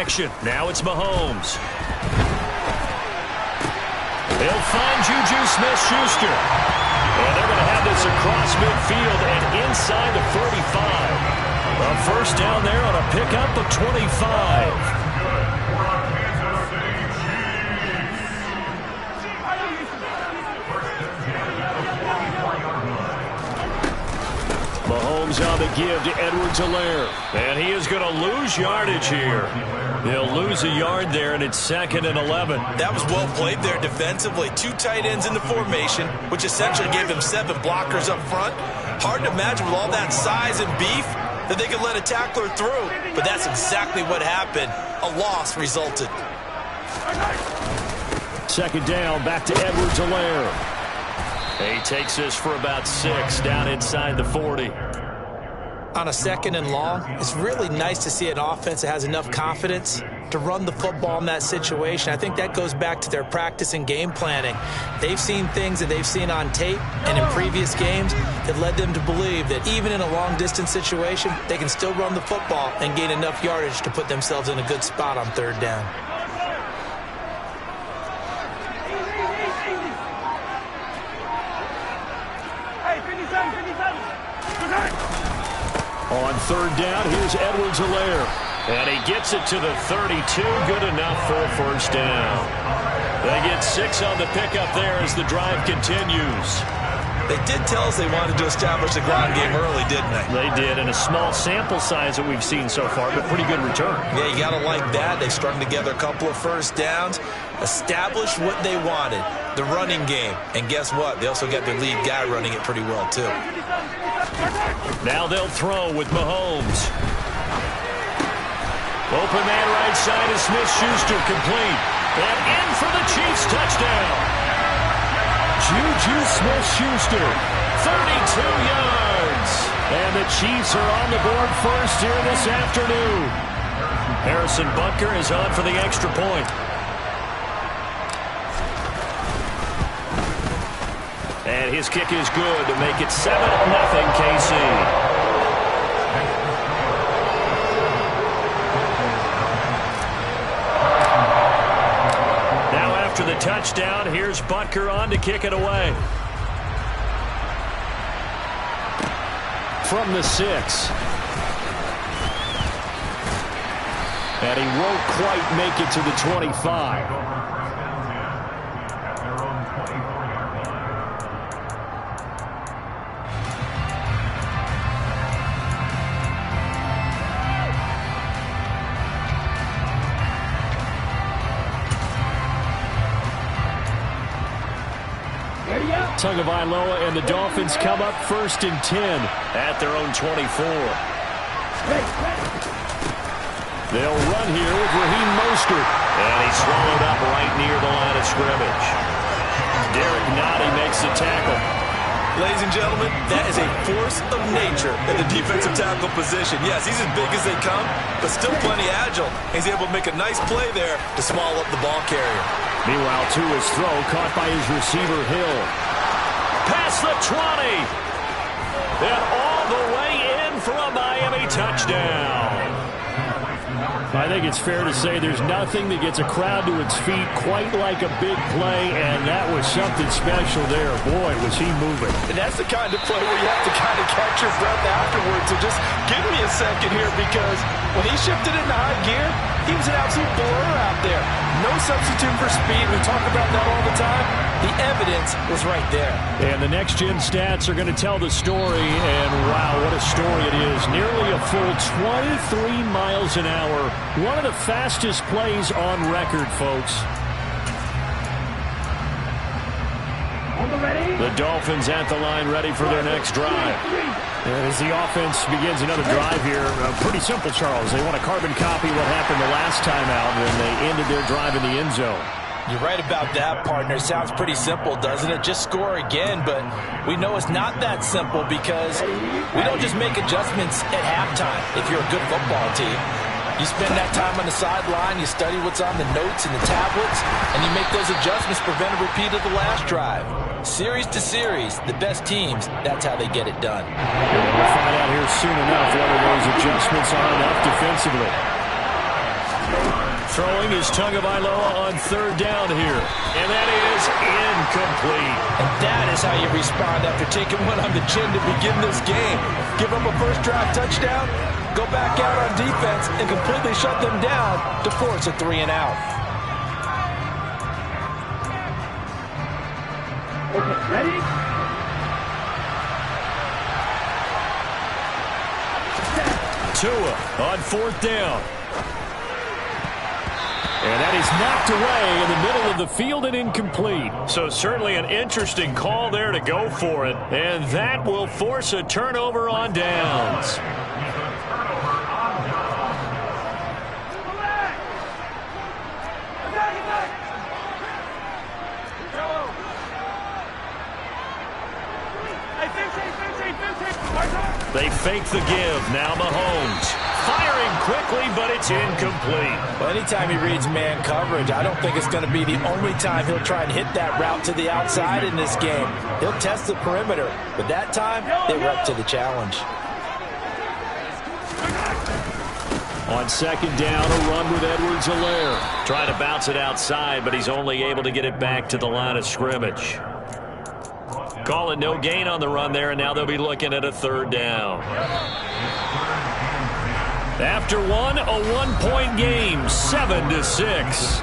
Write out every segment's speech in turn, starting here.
action. Now it's Mahomes. He'll find Juju Smith-Schuster. And they're going to have this across midfield and inside the 45. A first down there on a pickup of 25. Mahomes on the give to Edwards-Helaire. And he is going to lose yardage here. He'll lose a yard there, and it's 2nd and 11. That was well played there defensively. 2 tight ends in the formation, which essentially gave them 7 blockers up front. Hard to imagine with all that size and beef that they could let a tackler through. But that's exactly what happened. A loss resulted. 2nd down, back to Edwards-Helaire. He takes this for about 6 down inside the 40. On a 2nd and long, it's really nice to see an offense that has enough confidence to run the football in that situation. I think that goes back to their practice and game planning. They've seen things that they've seen on tape and in previous games that led them to believe that even in a long-distance situation, they can still run the football and gain enough yardage to put themselves in a good spot on 3rd down. On 3rd down, here's Edwards-Helaire. And he gets it to the 32. Good enough for a first down. They get 6 on the pickup there as the drive continues. They did tell us they wanted to establish the ground game early, didn't they? They did, and a small sample size that we've seen so far, but pretty good return. Yeah, you got to like that. They strung together a couple of first downs, established what they wanted, the running game. And guess what? They also got their lead guy running it pretty well, too. Now they'll throw with Mahomes. Open man right side is Smith-Schuster, complete. And in for the Chiefs touchdown. Juju Smith-Schuster, 32 yards. And the Chiefs are on the board first here this afternoon. Harrison Butker is on for the extra point. And his kick is good to make it 7-0 KC. After the touchdown, here's Butker on to kick it away. From the 6. And he won't quite make it to the 25. Tagovailoa and the Dolphins come up 1st and 10 at their own 24. They'll run here with Raheem Mostert. And he's swallowed up right near the line of scrimmage. Derek Nottie makes the tackle. Ladies and gentlemen, that is a force of nature in the defensive tackle position. Yes, he's as big as they come, but still plenty agile. He's able to make a nice play there to swallow up the ball carrier. Meanwhile, Tua's throw caught by his receiver, Hill. Past the 20. And all the way in for a Miami touchdown. I think it's fair to say there's nothing that gets a crowd to its feet quite like a big play, and that was something special there. Boy, was he moving. And that's the kind of play where you have to kind of catch your breath afterwards. So just give me a second here, because when he shifted into high gear, he was an absolute blur out there. No substitute for speed. We talk about that all the time. The evidence was right there. And the next-gen stats are going to tell the story, and wow, what a story it is. Nearly a full 23 miles an hour. One of the fastest plays on record, folks. The Dolphins at the line, ready for their next drive. And as the offense begins another drive here, pretty simple, Charles. They want to carbon copy what happened the last time out when they ended their drive in the end zone. You're right about that, partner. Sounds pretty simple, doesn't it? Just score again, but we know it's not that simple because we don't just make adjustments at halftime if you're a good football team. You spend that time on the sideline, you study what's on the notes and the tablets, and you make those adjustments, prevent a repeat of the last drive. Series to series, the best teams, that's how they get it done. We'll find out here soon enough whether those adjustments are enough defensively. Throwing is Tagovailoa on third down here. And that is incomplete. And that is how you respond after taking one on the chin to begin this game. Give up a first-drive touchdown, go back out on defense, and completely shut them down to force a 3-and-out. Okay, ready? Tua on fourth down. And that is knocked away in the middle of the field and incomplete. So certainly an interesting call there to go for it. And that will force a turnover on downs. They fake the give. Now Mahomes. Firing quickly, but it's incomplete. Well, anytime he reads man coverage, I don't think it's going to be the only time he'll try and hit that route to the outside in this game. He'll test the perimeter, but that time they were up to the challenge. On second down, a run with Edwards-Helaire. Trying to bounce it outside, but he's only able to get it back to the line of scrimmage. Call it no gain on the run there, and now they'll be looking at a third down. After one, a one-point game, 7-6.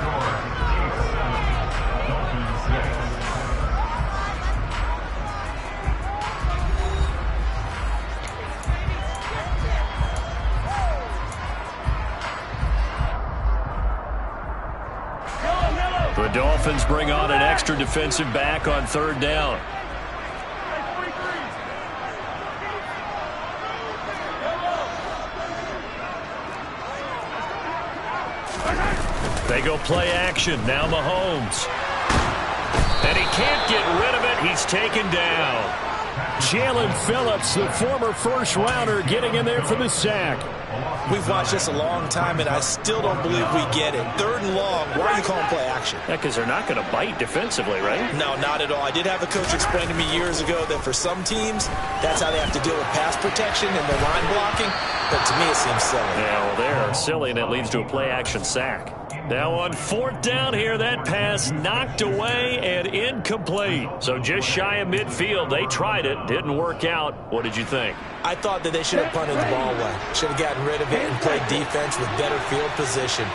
The Dolphins bring on an extra defensive back on third down. They go play action. Now Mahomes. And he can't get rid of it. He's taken down. Jalen Phillips, the former first-rounder, getting in there for the sack. We've watched this a long time, and I still don't believe we get it. Third and long, why are you calling play action? Yeah, because they're not going to bite defensively, right? No, not at all. I did have a coach explain to me years ago that for some teams, that's how they have to deal with pass protection and their line blocking. But to me, it seems silly. Yeah, well, they're silly, and it leads to a play-action sack. Now on fourth down here, that pass knocked away and incomplete. So just shy of midfield. They tried it. Didn't work out. What did you think? I thought that they should have punted the ball away. Should have gotten rid of it and played defense with better field position.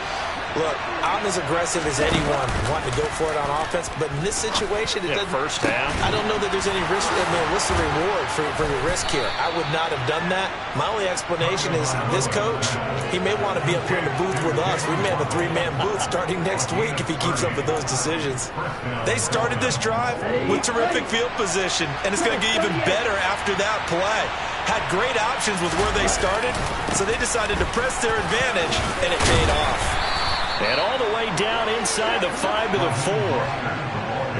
Look, I'm as aggressive as anyone wanting to go for it on offense, but in this situation, it doesn't. First down. I don't know that there's any risk. I mean, what's the reward for your risk here? I would not have done that. My only explanation is this coach, he may want to be up here in the booth with us. We may have a three-man booth starting next week if he keeps up with those decisions. They started this drive with terrific field position, and it's going to get even better after that play. Had great options with where they started, so they decided to press their advantage, and it paid off. And all the way down inside the 5 to the 4.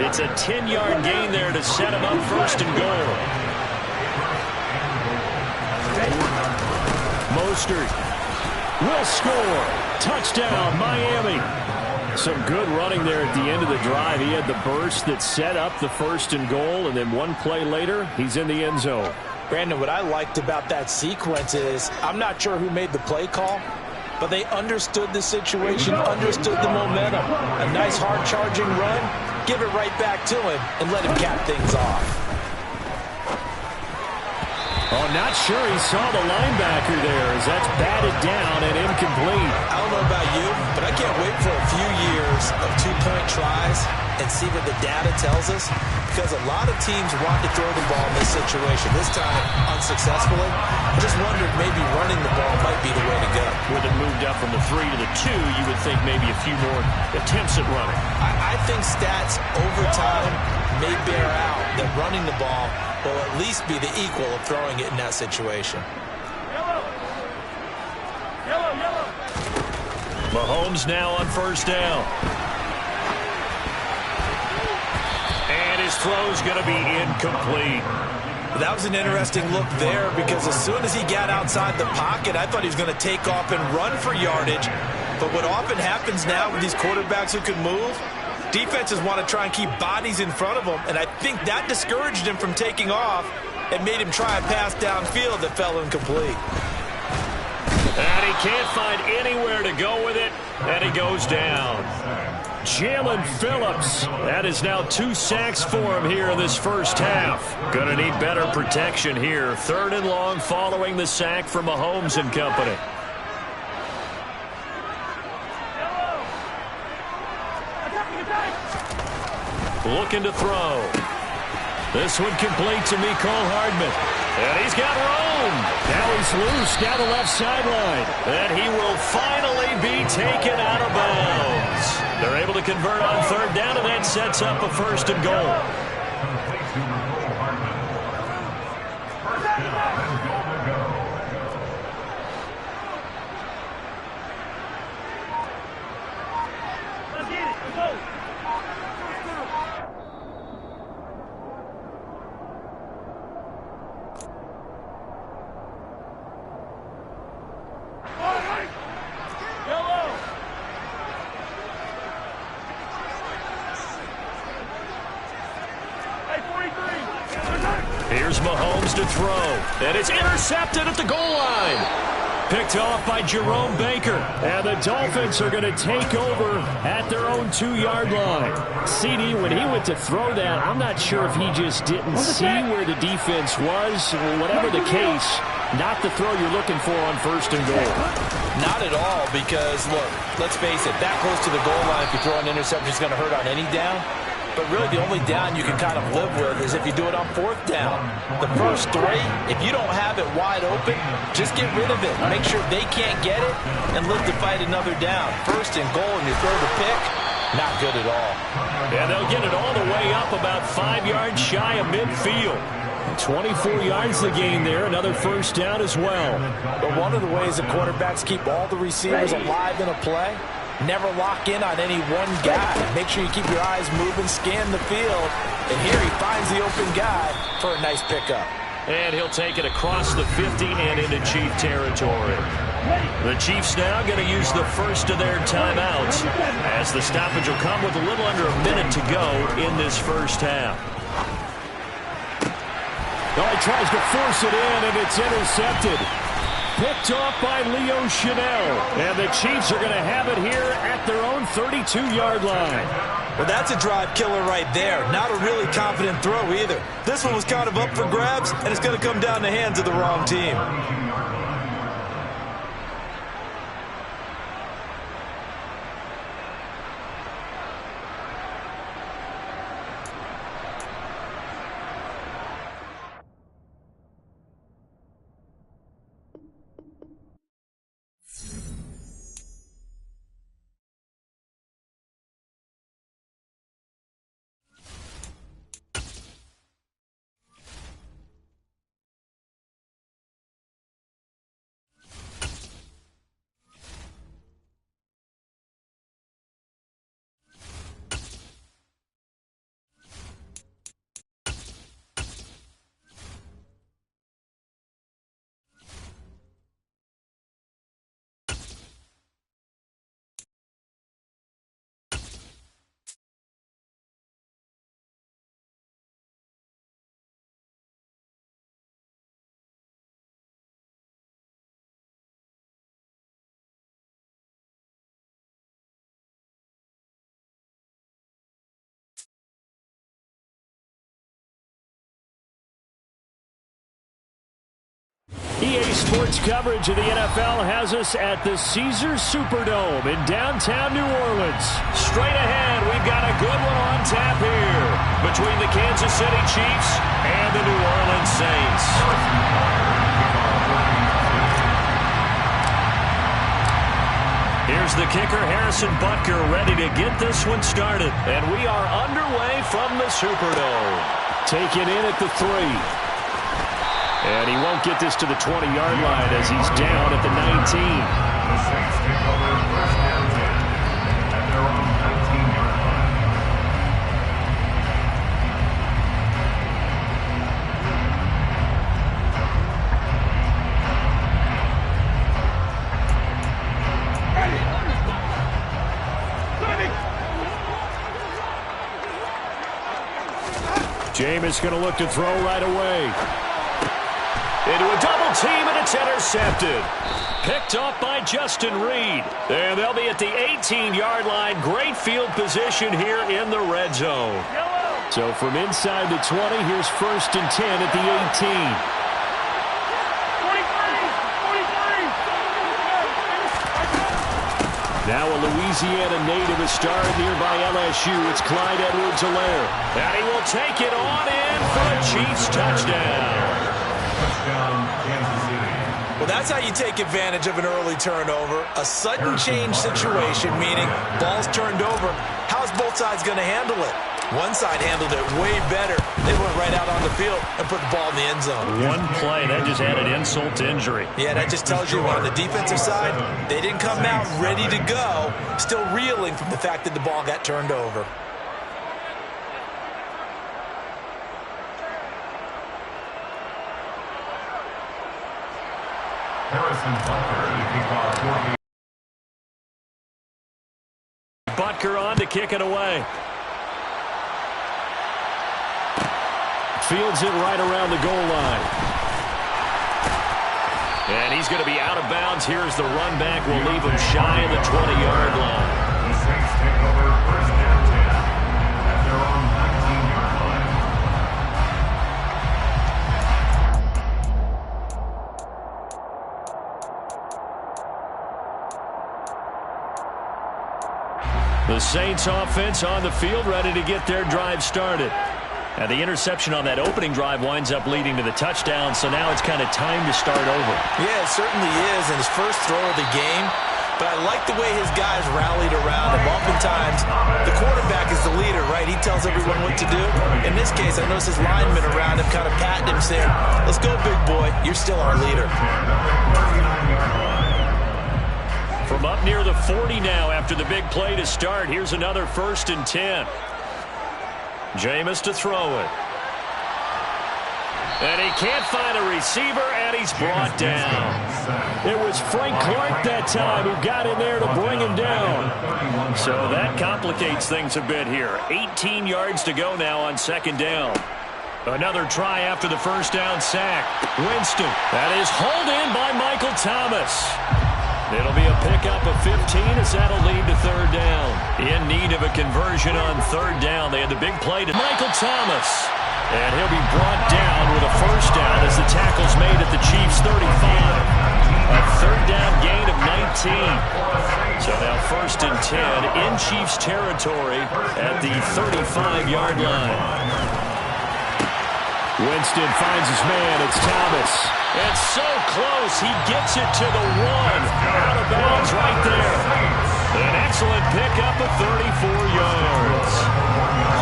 It's a 10-yard gain there to set him up first and goal. Mostert will score. Touchdown, Miami. Some good running there at the end of the drive. He had the burst that set up the first and goal, and then one play later, he's in the end zone. Brandon, what I liked about that sequence is I'm not sure who made the play call, but they understood the situation, understood the momentum. A nice hard-charging run, give it right back to him, and let him cap things off. Oh, not sure he saw the linebacker there as that's batted down and incomplete. I don't know about you, but I can't wait for a few years of two-point tries and see what the data tells us, because a lot of teams want to throw the ball in this situation. This time, unsuccessfully. I just wondered maybe running the ball might be the way to go. With it moved up from the 3 to the 2, you would think maybe a few more attempts at running. I think stats over time may bear out that running the ball will at least be the equal of throwing it in that situation. Mahomes now on first down. And his throw's going to be incomplete. That was an interesting look there, because as soon as he got outside the pocket, I thought he was going to take off and run for yardage. But what often happens now with these quarterbacks who can move, defenses want to try and keep bodies in front of them, and I think that discouraged him from taking off and made him try a pass downfield that fell incomplete. And he can't find anywhere to go with it. And he goes down. Jalen Phillips. That is now 2 sacks for him here in this first half. Going to need better protection here. 3rd and long following the sack from Mahomes and company. Looking to throw. This one complete to Mecole Hardman. And he's got room. Now he's loose down the left sideline. And he will finally be taken out of bounds. They're able to convert on 3rd down, and that sets up a 1st and goal. Here's Mahomes to throw. And it's intercepted at the goal line. Picked off by Jerome Baker. And the Dolphins are going to take over at their own 2-yard line. CD, when he went to throw that, I'm not sure if he just didn't see where the defense was. Whatever the case, not the throw you're looking for on 1st and goal. Not at all, because, look, let's face it, that close to the goal line, if you throw an interception, it's going to hurt on any down. But really the only down you can kind of live with is if you do it on 4th down. The first 3, if you don't have it wide open, just get rid of it. Make sure they can't get it and live to fight another down. 1st and goal and you throw the pick, not good at all. And they'll get it all the way up about 5 yards shy of midfield. 24 yards the gain there, another 1st down as well. But one of the ways that quarterbacks keep all the receivers alive in a play, never lock in on any one guy. Make sure you keep your eyes moving, scan the field. And here he finds the open guy for a nice pickup. And he'll take it across the 50 and into Chief territory. The Chiefs now going to use the first of their timeouts, as the stoppage will come with a little under a minute to go in this first half. Oh, he tries to force it in, and it's intercepted. Picked off by Leo Chanel. And the Chiefs are going to have it here at their own 32-yard line. Well, that's a drive killer right there. Not a really confident throw either. This one was kind of up for grabs, and it's going to come down the hands of the wrong team. EA Sports coverage of the NFL has us at the Caesars Superdome in downtown New Orleans. Straight ahead, we've got a good one on tap here between the Kansas City Chiefs and the New Orleans Saints. Here's the kicker, Harrison Butker, ready to get this one started. And we are underway from the Superdome. Taken in at the 3. And he won't get this to the 20-yard line as he's down at the 19. Jameis going to look to throw right away. Into a double team, and it's intercepted. Picked off by Justin Reed. And they'll be at the 18-yard line. Great field position here in the red zone. So from inside the 20, here's 1st and 10 at the 18. Now a Louisiana native is starred nearby LSU. It's Clyde Edwards-Helaire. And he will take it on in for a Chiefs touchdown. Well, that's how you take advantage of an early turnover. A sudden change situation, meaning ball's turned over. How's both sides going to handle it? One side handled it way better. They went right out on the field and put the ball in the end zone. One play, that just added insult to injury. Yeah, that just tells you on the defensive side, they didn't come out ready to go, still reeling from the fact that the ball got turned over. Butker on to kick it away. Fields it right around the goal line. And he's going to be out of bounds. Here's the run back. We'll leave him shy of the 20-yard line. The Saints take over 1st and 10 at their own 19-yard line. The Saints offense on the field, ready to get their drive started. And the interception on that opening drive winds up leading to the touchdown, so now it's kind of time to start over. Yeah, it certainly is in his first throw of the game, but I like the way his guys rallied around him. Oftentimes, the quarterback is the leader, right? He tells everyone what to do. In this case, I notice his linemen around him kind of patting him, saying, let's go, big boy. You're still our leader. From up near the 40 now after the big play to start, here's another 1st and 10. Jameis to throw it. And he can't find a receiver, and he's brought down. It was Frank Clark that time who got in there to bring him down. So that complicates things a bit here. 18 yards to go now on 2nd down. Another try after the 1st down sack. Winston. That is hauled in by Michael Thomas. It'll be a pickup of 15 as that'll lead to 3rd down. In need of a conversion on 3rd down. They had the big play to Michael Thomas. And he'll be brought down with a 1st down as the tackle's made at the Chiefs' 35. A 3rd down gain of 19. So now 1st and 10 in Chiefs territory at the 35-yard line. Winston finds his man. It's Thomas. It's so close. He gets it to the 1. Out of bounds right there. An excellent pickup of 34 yards.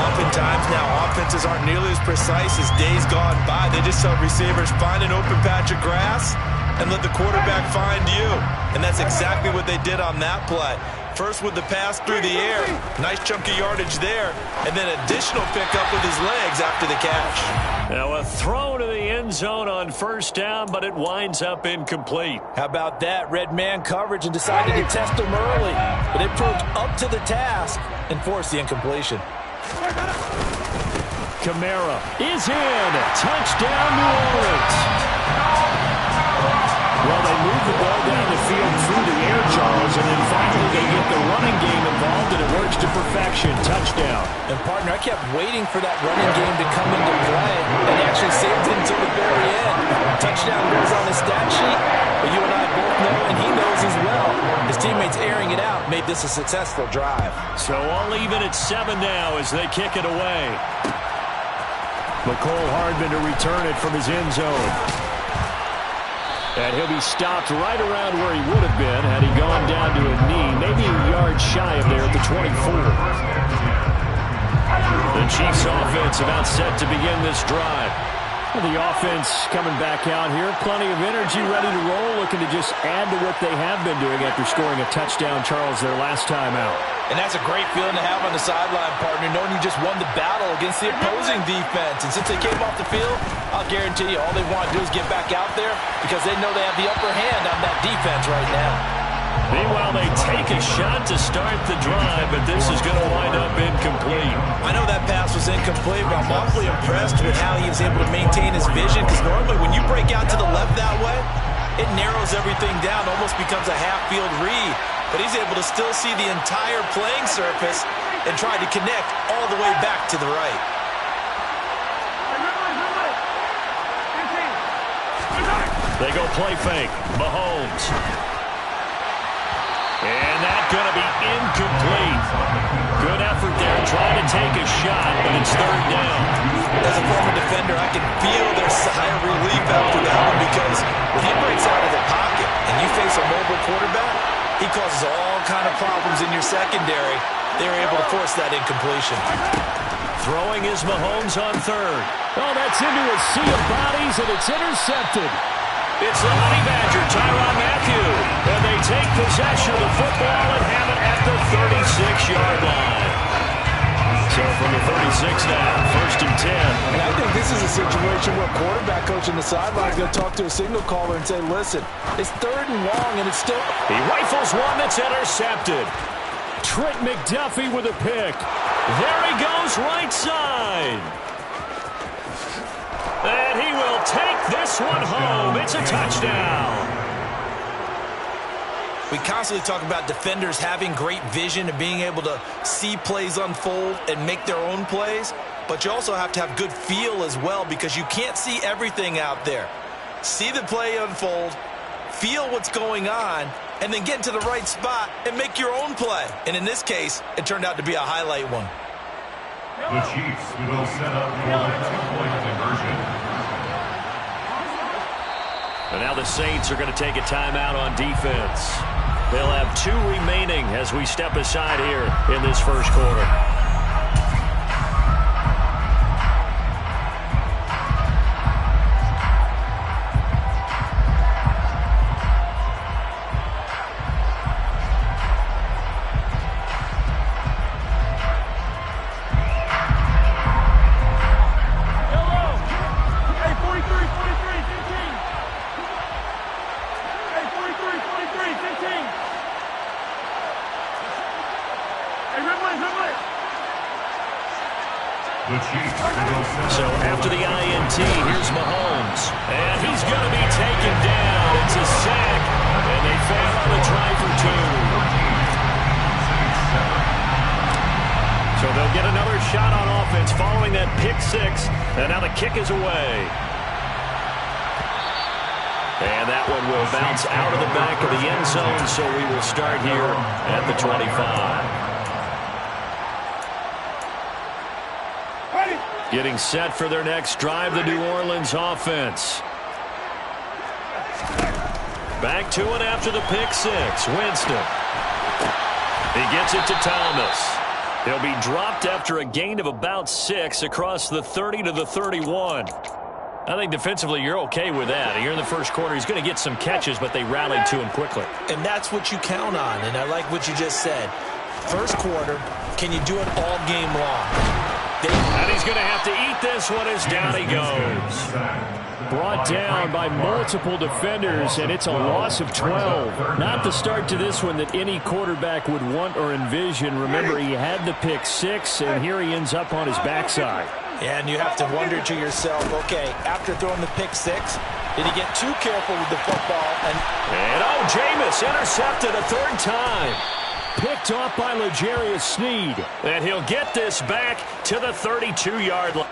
Oftentimes now, offenses aren't nearly as precise as days gone by. They just tell receivers, find an open patch of grass and let the quarterback find you. And that's exactly what they did on that play. First with the pass through the air. Nice chunk of yardage there. And then additional pickup with his legs after the catch. Now a throw to the end zone on 1st down, but it winds up incomplete. How about that? Red man coverage and decided to test him early. But it proved up to the task and forced the incompletion. Kamara is in. Touchdown, New Orleans. Well, they move the ball down the field through the air, Charles, and then finally they get the running game involved, and it works to perfection. Touchdown. And, partner, I kept waiting for that running game to come into play, and he actually saved it until the very end. Touchdown goes on the stat sheet, but you and I both know, and he knows as well, his teammates airing it out made this a successful drive. So all even at 7 now as they kick it away. McCole Hardman to return it from his end zone. And he'll be stopped right around where he would have been had he gone down to a knee, maybe a yard shy of there at the 24. The Chiefs offense about set to begin this drive. Well, the offense coming back out here, plenty of energy, ready to roll, looking to just add to what they have been doing after scoring a touchdown, Charles, their last time out. And that's a great feeling to have on the sideline, partner, knowing you just won the battle against the opposing defense. And since they came off the field, I'll guarantee you all they want to do is get back out there because they know they have the upper hand on that defense right now. Meanwhile, they take a shot to start the drive, but this is going to wind up incomplete. I know that pass was incomplete, but I'm awfully impressed with how he was able to maintain his vision, because normally when you break out to the left that way, it narrows everything down, almost becomes a half-field read. But he's able to still see the entire playing surface and try to connect all the way back to the right. They go play fake. Mahomes. And that's going to be incomplete. Good effort there trying to take a shot, but it's third down. As a former defender, I can feel their sigh of relief after that one, because when he breaks out of the pocket and you face a mobile quarterback, he causes all kind of problems in your secondary. They were able to force that incompletion. Throwing is Mahomes on third. Oh, that's into a sea of bodies, and it's intercepted. It's the Honey Badger, Tyrann Mathieu. And they take possession of the football and have it at the 36-yard line. So from the 36 now, 1st and 10. And I think this is a situation where quarterback coach on the sideline is going to talk to a signal caller and say, listen, it's 3rd and long, and it's still... He rifles one that's intercepted. Trent McDuffie with a pick. There he goes, right side. And he will take this one home. It's a touchdown. We constantly talk about defenders having great vision and being able to see plays unfold and make their own plays, but you also have to have good feel as well, because you can't see everything out there. See the play unfold, feel what's going on, and then get into the right spot and make your own play. And in this case, it turned out to be a highlight one. The Chiefs will set up for a 2-point conversion. And now the Saints are going to take a timeout on defense. They'll have 2 remaining as we step aside here in this first quarter. So after the INT, here's Mahomes. And he's going to be taken down. It's a sack. And they fail on the try for 2. So they'll get another shot on offense following that pick 6. And now the kick is away. And that one will bounce out of the back of the end zone. So we will start here at the 25. Getting set for their next drive, the New Orleans offense. Back to it after the pick 6. Winston. He gets it to Thomas. He'll be dropped after a gain of about 6 across the 30 to the 31. I think defensively you're okay with that. Here in the first quarter, he's going to get some catches, but they rallied to him quickly. And that's what you count on, and I like what you just said. First quarter, can you do it all game long? And he's going to have to eat this one as down he goes. Brought down by multiple defenders, and it's a loss of 12. Not the start to this one that any quarterback would want or envision. Remember, he had the pick 6, and here he ends up on his backside. And you have to wonder to yourself, okay, after throwing the pick 6, did he get too careful with the football? And Jameis intercepted a 3rd time. Picked off by L'Jarius Sneed. And he'll get this back to the 32-yard line.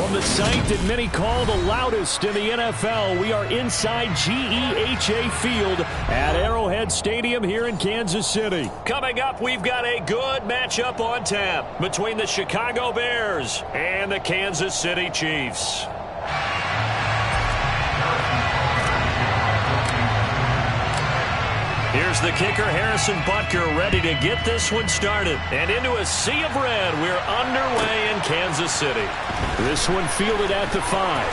From the site that many call the loudest in the NFL, we are inside GEHA Field at Arrowhead Stadium here in Kansas City. Coming up, we've got a good matchup on tap between the Chicago Bears and the Kansas City Chiefs. Here's the kicker, Harrison Butker, ready to get this one started. And into a sea of red, we're underway in Kansas City. This one fielded at the 5.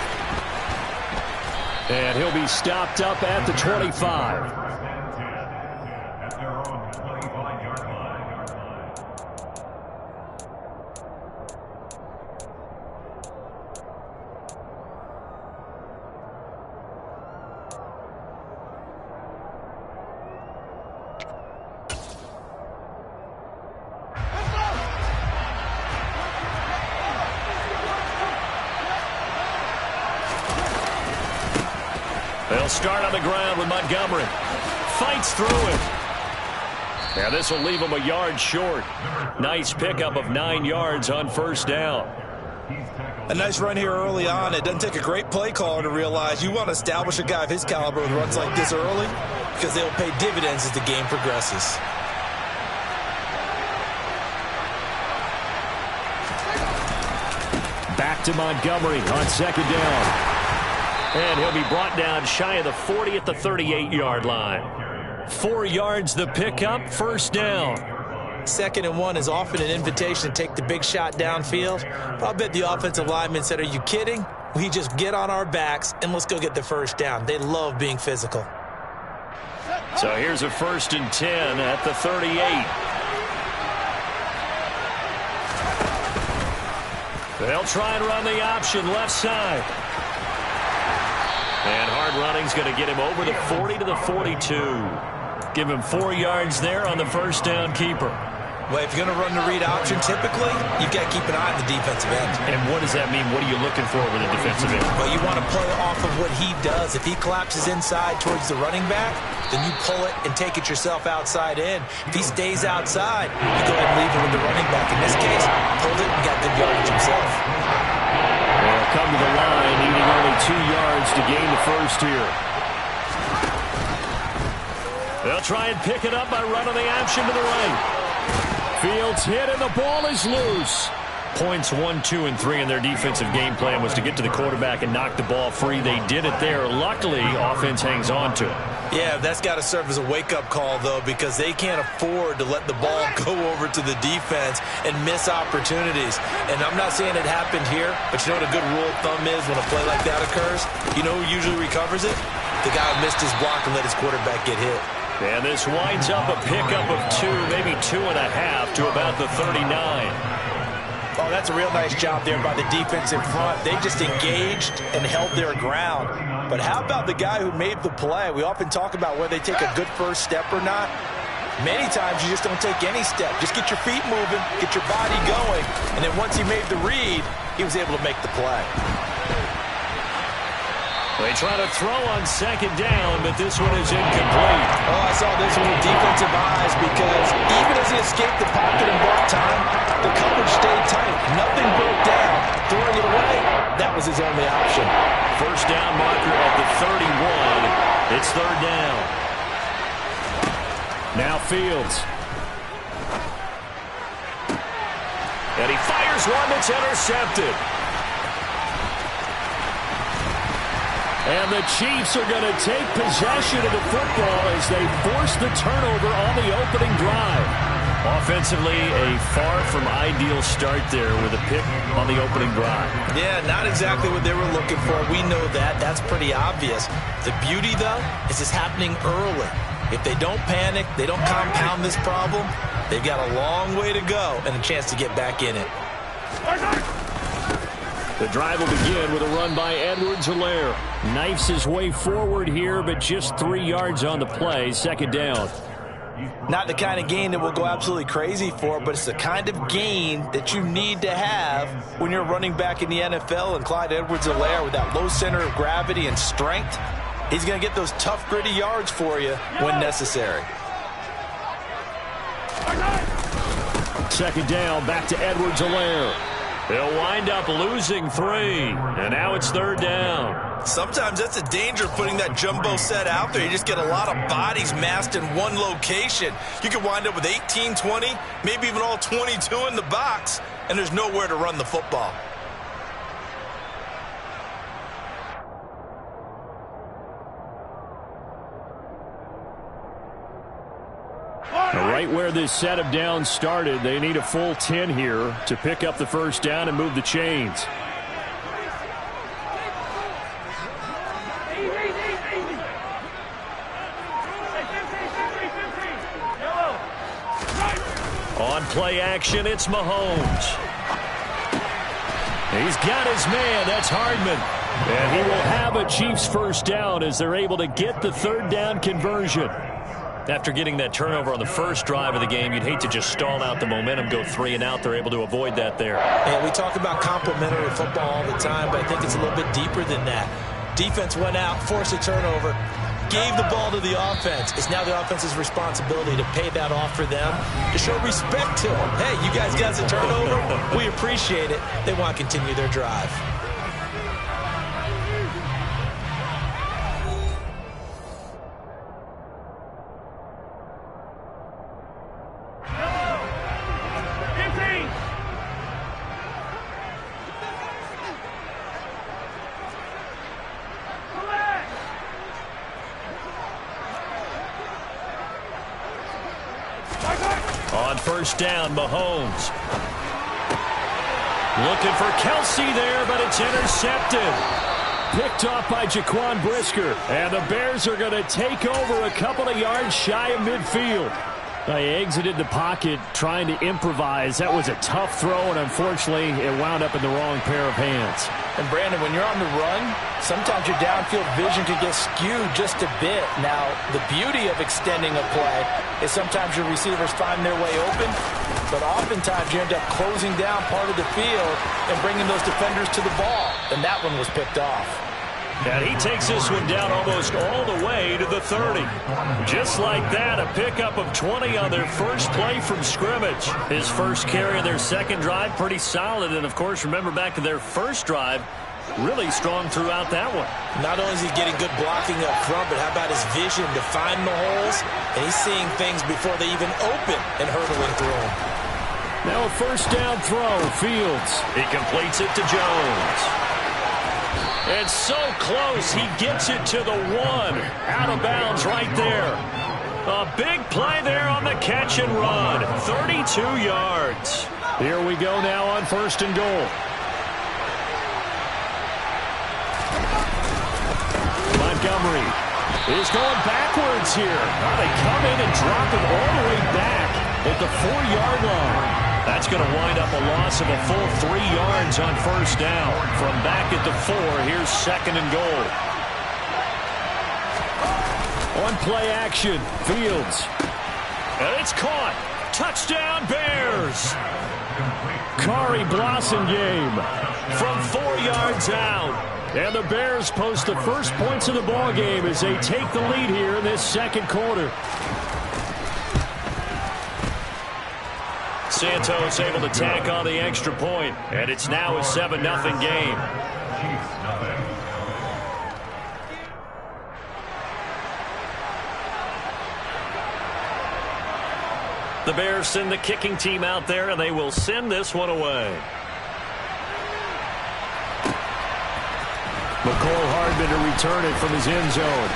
And he'll be stopped up at the 25. They'll start on the ground with Montgomery. Fights through it. Now this will leave him a yard short. Nice pickup of 9 yards on first down. A nice run here early on. It doesn't take a great play caller to realize you want to establish a guy of his caliber with runs like this early because they'll pay dividends as the game progresses. Back to Montgomery on second down. And he'll be brought down shy of the 40 at the 38-yard line. 4 yards the pickup, first down. 2nd and 1 is often an invitation to take the big shot downfield. But I'll bet the offensive linemen said, are you kidding? We just get on our backs and let's go get the first down. They love being physical. So here's a 1st and 10 at the 38. They'll try and run the option left side. And hard running's going to get him over the 40 to the 42. Give him 4 yards there on the first down keeper. Well, if you're going to run the read option, typically, you've got to keep an eye on the defensive end. And what does that mean? What are you looking for with a defensive end? Well, you want to play off of what he does. If he collapses inside towards the running back, then you pull it and take it yourself outside in. If he stays outside, you go ahead and leave it with the running back. In this case, pulled it and got good yardage himself. They'll come to the line, needing only 2 yards to gain the first here. They'll try and pick it up by running the option to the right. Fields hit and the ball is loose. Points 1, 2, and 3 in their defensive game plan was to get to the quarterback and knock the ball free. They did it there. Luckily, offense hangs on to it. Yeah, that's got to serve as a wake-up call, though, because they can't afford to let the ball go over to the defense and miss opportunities. And I'm not saying it happened here, but you know what a good rule of thumb is when a play like that occurs? You know who usually recovers it? The guy who missed his block and let his quarterback get hit. And this winds up a pickup of 2, maybe 2.5 to about the 39. Oh, that's a real nice job there by the defense in front. They just engaged and held their ground. But how about the guy who made the play? We often talk about whether they take a good first step or not. Many times you just don't take any step. Just get your feet moving, get your body going, and then once he made the read, he was able to make the play. They try to throw on second down, but this one is incomplete. Oh, I saw this one with defensive eyes because even as he escaped the pocket and bought time, the coverage stayed tight. Nothing broke down. Throwing it away, that was his only option. First down marker at the 31. It's third down. Now Fields. And he fires one that's intercepted. And the Chiefs are going to take possession of the football as they force the turnover on the opening drive. Offensively, a far from ideal start there with a pick on the opening drive. Yeah, not exactly what they were looking for. We know that. That's pretty obvious. The beauty, though, is it's happening early. If they don't panic, they don't compound this problem, they've got a long way to go and a chance to get back in it. The drive will begin with a run by Edwards-Helaire. Knifes his way forward here, but just 3 yards on the play. Second down. Not the kind of gain that we'll go absolutely crazy for, but it's the kind of gain that you need to have when you're running back in the NFL. And Clyde Edwards-Helaire, with that low center of gravity and strength, he's going to get those tough, gritty yards for you when necessary. Second down, back to Edwards-Helaire. They'll wind up losing 3, and now it's 3rd down. Sometimes that's the danger of putting that jumbo set out there. You just get a lot of bodies massed in one location. You could wind up with 18, 20, maybe even all 22 in the box, and there's nowhere to run the football. Right where this set of downs started, they need a full 10 here to pick up the first down and move the chains. On play action, it's Mahomes. He's got his man. That's Hardman. And he will have a Chiefs first down as they're able to get the 3rd down conversion. After getting that turnover on the first drive of the game, you'd hate to just stall out the momentum, go 3 and out. They're able to avoid that there. And we talk about complementary football all the time, but I think it's a little bit deeper than that. Defense went out, forced a turnover, gave the ball to the offense. It's now the offense's responsibility to pay that off for them, to show respect to them. Hey, you guys got a turnover. We appreciate it. They want to continue their drive. On first down, Mahomes. Looking for Kelsey there, but it's intercepted. Picked off by Jaquan Brisker. And the Bears are going to take over a couple of yards shy of midfield. They exited the pocket trying to improvise. That was a tough throw, and unfortunately, it wound up in the wrong pair of hands. And, Brandon, when you're on the run, sometimes your downfield vision can get skewed just a bit. Now, the beauty of extending a play is sometimes your receivers find their way open, but oftentimes you end up closing down part of the field and bringing those defenders to the ball, and that one was picked off. And he takes this one down almost all the way to the 30. Just like that, a pickup of 20 on their first play from scrimmage. His first carry of their second drive, pretty solid. And, of course, remember back to their first drive, really strong throughout that one. Not only is he getting good blocking up front, but how about his vision to find the holes? And he's seeing things before they even open and hurdling through them. Now a first down throw, Fields. He completes it to Jones. It's so close, he gets it to the 1. Out of bounds right there. A big play there on the catch and run. 32 yards. Here we go now on first and goal. Montgomery is going backwards here. Now they come in and drop him all the way back at the 4-yard line. That's going to wind up a loss of a full 3 yards on first down. From back at the 4, here's second and goal. On play action, Fields. And it's caught. Touchdown, Bears. Kari Blossengame from 4 yards out. And the Bears post the first points of the ball game as they take the lead here in this second quarter. Santos able to tack on the extra point, and it's now a 7-0 game. The Bears send the kicking team out there, and they will send this one away. McCole Hardman to return it from his end zone.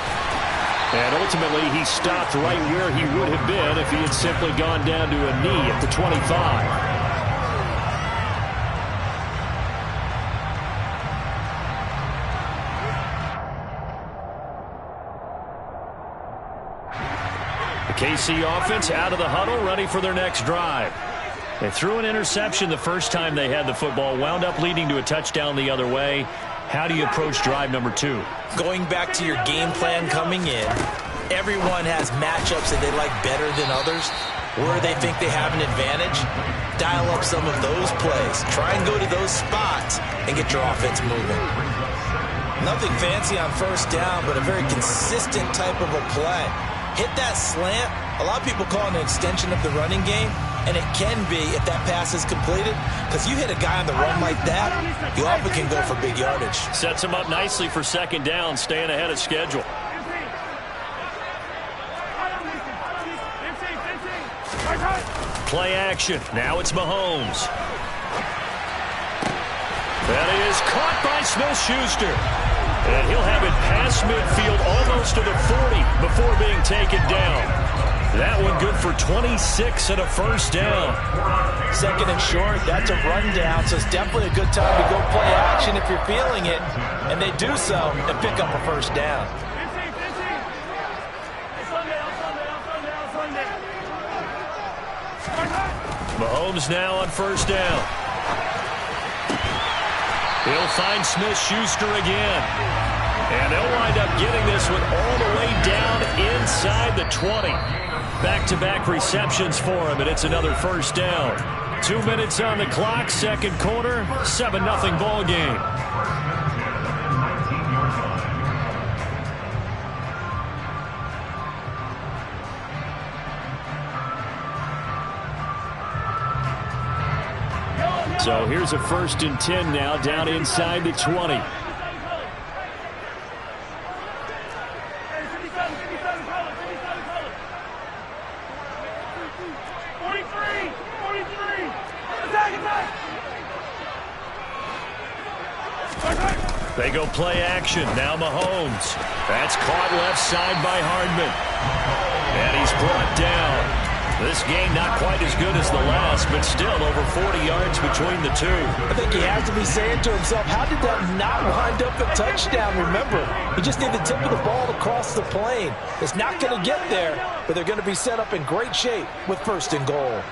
And ultimately, he stopped right where he would have been if he had simply gone down to a knee at the 25. The KC offense out of the huddle, ready for their next drive. They threw an interception the first time they had the football, wound up leading to a touchdown the other way. How do you approach drive number 2? Going back to your game plan coming in, everyone has matchups that they like better than others, where they think they have an advantage. Dial up some of those plays. Try and go to those spots and get your offense moving. Nothing fancy on first down, but a very consistent type of a play. Hit that slant. A lot of people call it an extension of the running game. And it can be if that pass is completed, because you hit a guy on the run like that, you often can go for big yardage. Sets him up nicely for second down, staying ahead of schedule. Play action. Now it's Mahomes. That is caught by Smith-Schuster. And he'll have it past midfield almost to the 40 before being taken down. That one good for 26 and a first down. Second and short, that's a rundown, so it's definitely a good time to go play action if you're feeling it. And they do so and pick up a first down. Mahomes now on first down. He'll find Smith-Schuster again. And they'll wind up getting this one all the way down inside the 20. Back-to-back receptions for him, and it's another first down. 2 minutes on the clock, second quarter, 7-0 ball game. So here's a 1st and 10 now, down inside the 20. They go play action. Now Mahomes. That's caught left side by Hardman. And he's brought down. This game not quite as good as the last, but still over 40 yards between the two. I think he has to be saying to himself, how did that not wind up a touchdown? Remember, you just need the tip of the ball to cross the plane. It's not going to get there, but they're going to be set up in great shape with 1st and goal.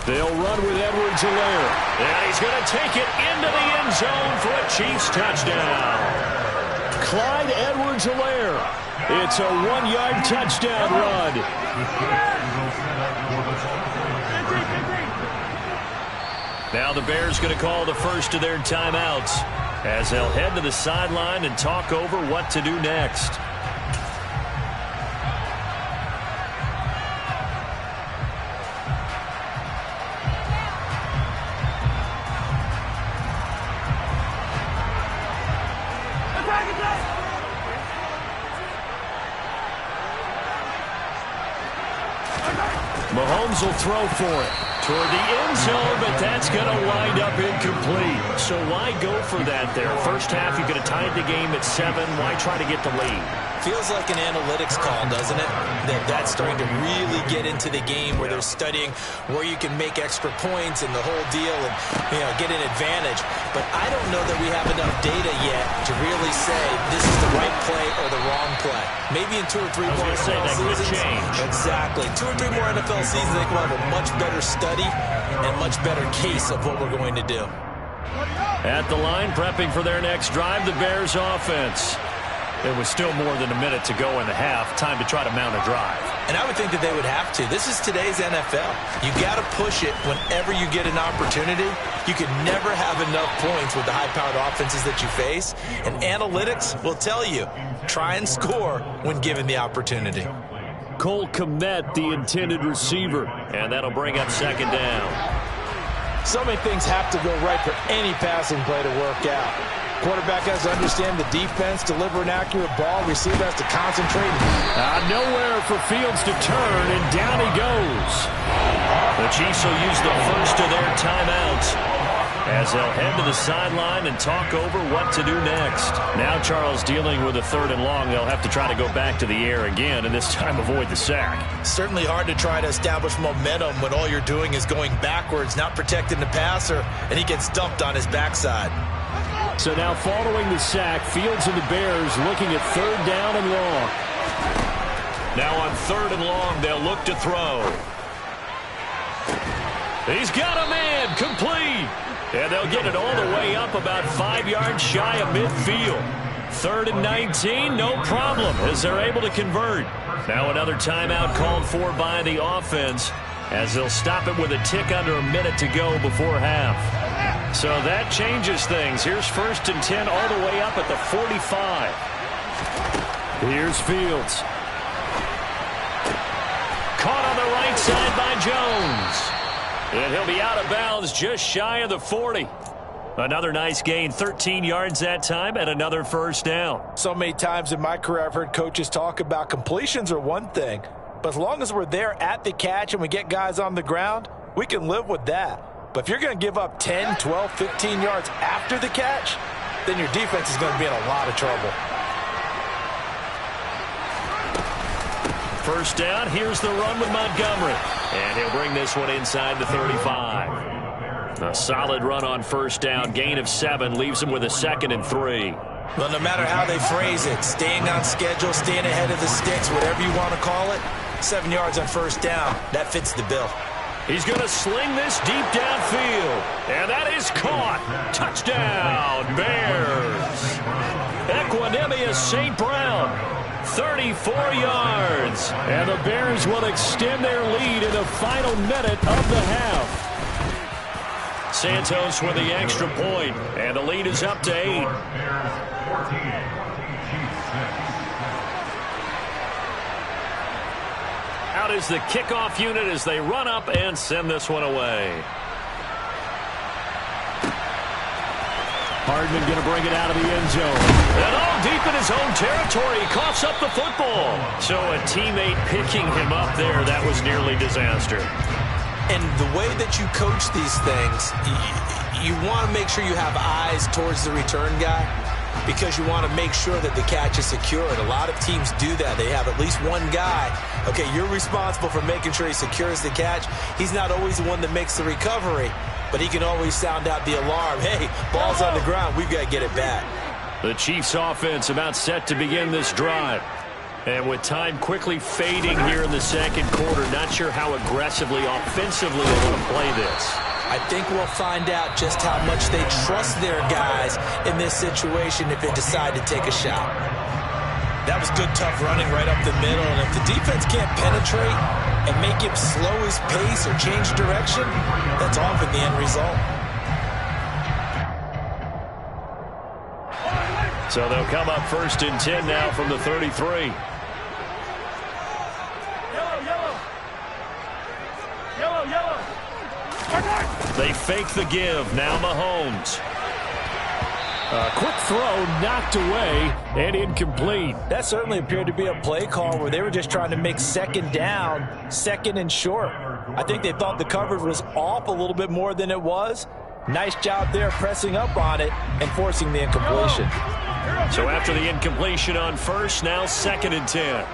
They'll run with Edwards-Helaire. And he's going to take it into the end zone for a Chiefs touchdown. Clyde Edwards-Helaire. It's a 1-yard touchdown run. Now the Bears going to call the first of their timeouts as they'll head to the sideline and talk over what to do next. Mahomes will throw for it toward the end zone, but that's going to wind up incomplete. So why go for that there? First half, you could have tied the game at 7. Why try to get the lead? Feels like an analytics call, doesn't it? That's starting to really get into the game where they're studying where you can make extra points and the whole deal and, get an advantage. But I don't know that we have enough data yet to really say this is the right play or the wrong play. Maybe in 2 or 3 more NFL seasons. Change. Exactly. 2 or 3 more NFL seasons, they will have a much better study and much better case of what we're going to do. At the line, prepping for their next drive, the Bears offense. It was still more than a minute to go in the half. Time to try to mount a drive. And I would think that they would have to. This is today's NFL. You got to push it whenever you get an opportunity. You can never have enough points with the high-powered offenses that you face. And analytics will tell you, try and score when given the opportunity. Cole Kmet, the intended receiver. And that'll bring up second down. So many things have to go right for any passing play to work out. Quarterback has to understand the defense, deliver an accurate ball. Receiver has to concentrate. Nowhere for Fields to turn, and down he goes. The Chiefs will use the first of their timeouts as they'll head to the sideline and talk over what to do next. Now Charles dealing with a 3rd and long. They'll have to try to go back to the air again, and this time avoid the sack. Certainly hard to try to establish momentum when all you're doing is going backwards, not protecting the passer, and he gets dumped on his backside. So now following the sack, Fields and the Bears looking at 3rd down and long. Now on 3rd and long, they'll look to throw. He's got a man, complete. And they'll get it all the way up about 5 yards shy of midfield. 3rd and 19, no problem, as they're able to convert. Now another timeout called for by the offense, as they'll stop it with a tick under a minute to go before half. So that changes things. Here's 1st and 10 all the way up at the 45. Here's Fields. inside by Jones. And he'll be out of bounds just shy of the 40. Another nice gain, 13 yards that time, and another first down. So many times in my career I've heard coaches talk about completions are one thing, but as long as we're there at the catch and we get guys on the ground, we can live with that. But if you're going to give up 10, 12, 15 yards after the catch, then your defense is going to be in a lot of trouble. First down, here's the run with Montgomery. And he'll bring this one inside the 35. A solid run on first down, gain of 7, leaves him with a 2nd and 3. Well, no matter how they phrase it, staying on schedule, staying ahead of the sticks, whatever you want to call it, 7 yards on first down, that fits the bill. He's going to sling this deep downfield. And that is caught. Touchdown, Bears. Equanimous St. Brown, 34 yards. And the Bears will extend their lead in the final minute of the half. Santos with the extra point, and the lead is up to 8. Out is the kickoff unit as they run up and send this one away. Hardman going to bring it out of the end zone. And all deep in his own territory, he coughs up the football. So a teammate picking him up there, that was nearly disaster. And the way that you coach these things, you want to make sure you have eyes towards the return guy because you want to make sure that the catch is secured. A lot of teams do that. They have at least one guy. Okay, you're responsible for making sure he secures the catch. He's not always the one that makes the recovery, but he can always sound out the alarm. Hey, ball's on the ground. We've got to get it back. The Chiefs offense about set to begin this drive. And with time quickly fading here in the second quarter, not sure how aggressively, offensively they're going to play this. I think we'll find out just how much they trust their guys in this situation if they decide to take a shot. That was good, tough running right up the middle. And if the defense can't penetrate and make him slow his pace or change direction, that's often the end result. So they'll come up 1st and 10 now from the 33. They fake the give. Now Mahomes. A quick throw knocked away and incomplete. That certainly appeared to be a play call where they were just trying to make 2nd down, 2nd and short. I think they thought the coverage was off a little bit more than it was. Nice job there pressing up on it and forcing the incompletion. So after the incompletion on first, now 2nd and 10.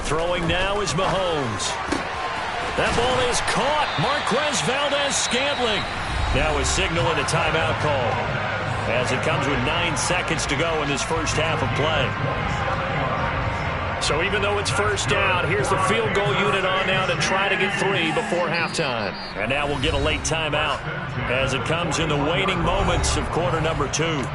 Throwing now is Mahomes. That ball is caught. Marquez Valdez-Scantling. Now is signaling a timeout call as it comes with 9 seconds to go in this first half of play. So even though it's first down, here's the field goal unit on now to try to get 3 before halftime. And now we'll get a late timeout as it comes in the waning moments of quarter number 2.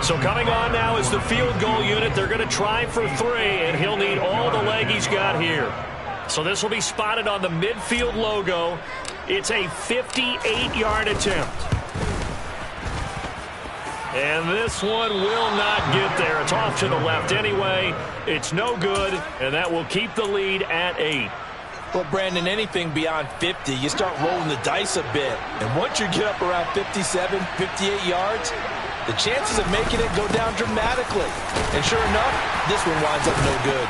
So coming on now is the field goal unit. They're going to try for 3, and he'll need all the leg he's got here. So this will be spotted on the midfield logo. It's a 58-yard attempt. And this one will not get there. It's off to the left anyway. It's no good, and that will keep the lead at 8. Well, Brandon, anything beyond 50, you start rolling the dice a bit. And once you get up around 57, 58 yards, the chances of making it go down dramatically. And sure enough, this one winds up no good.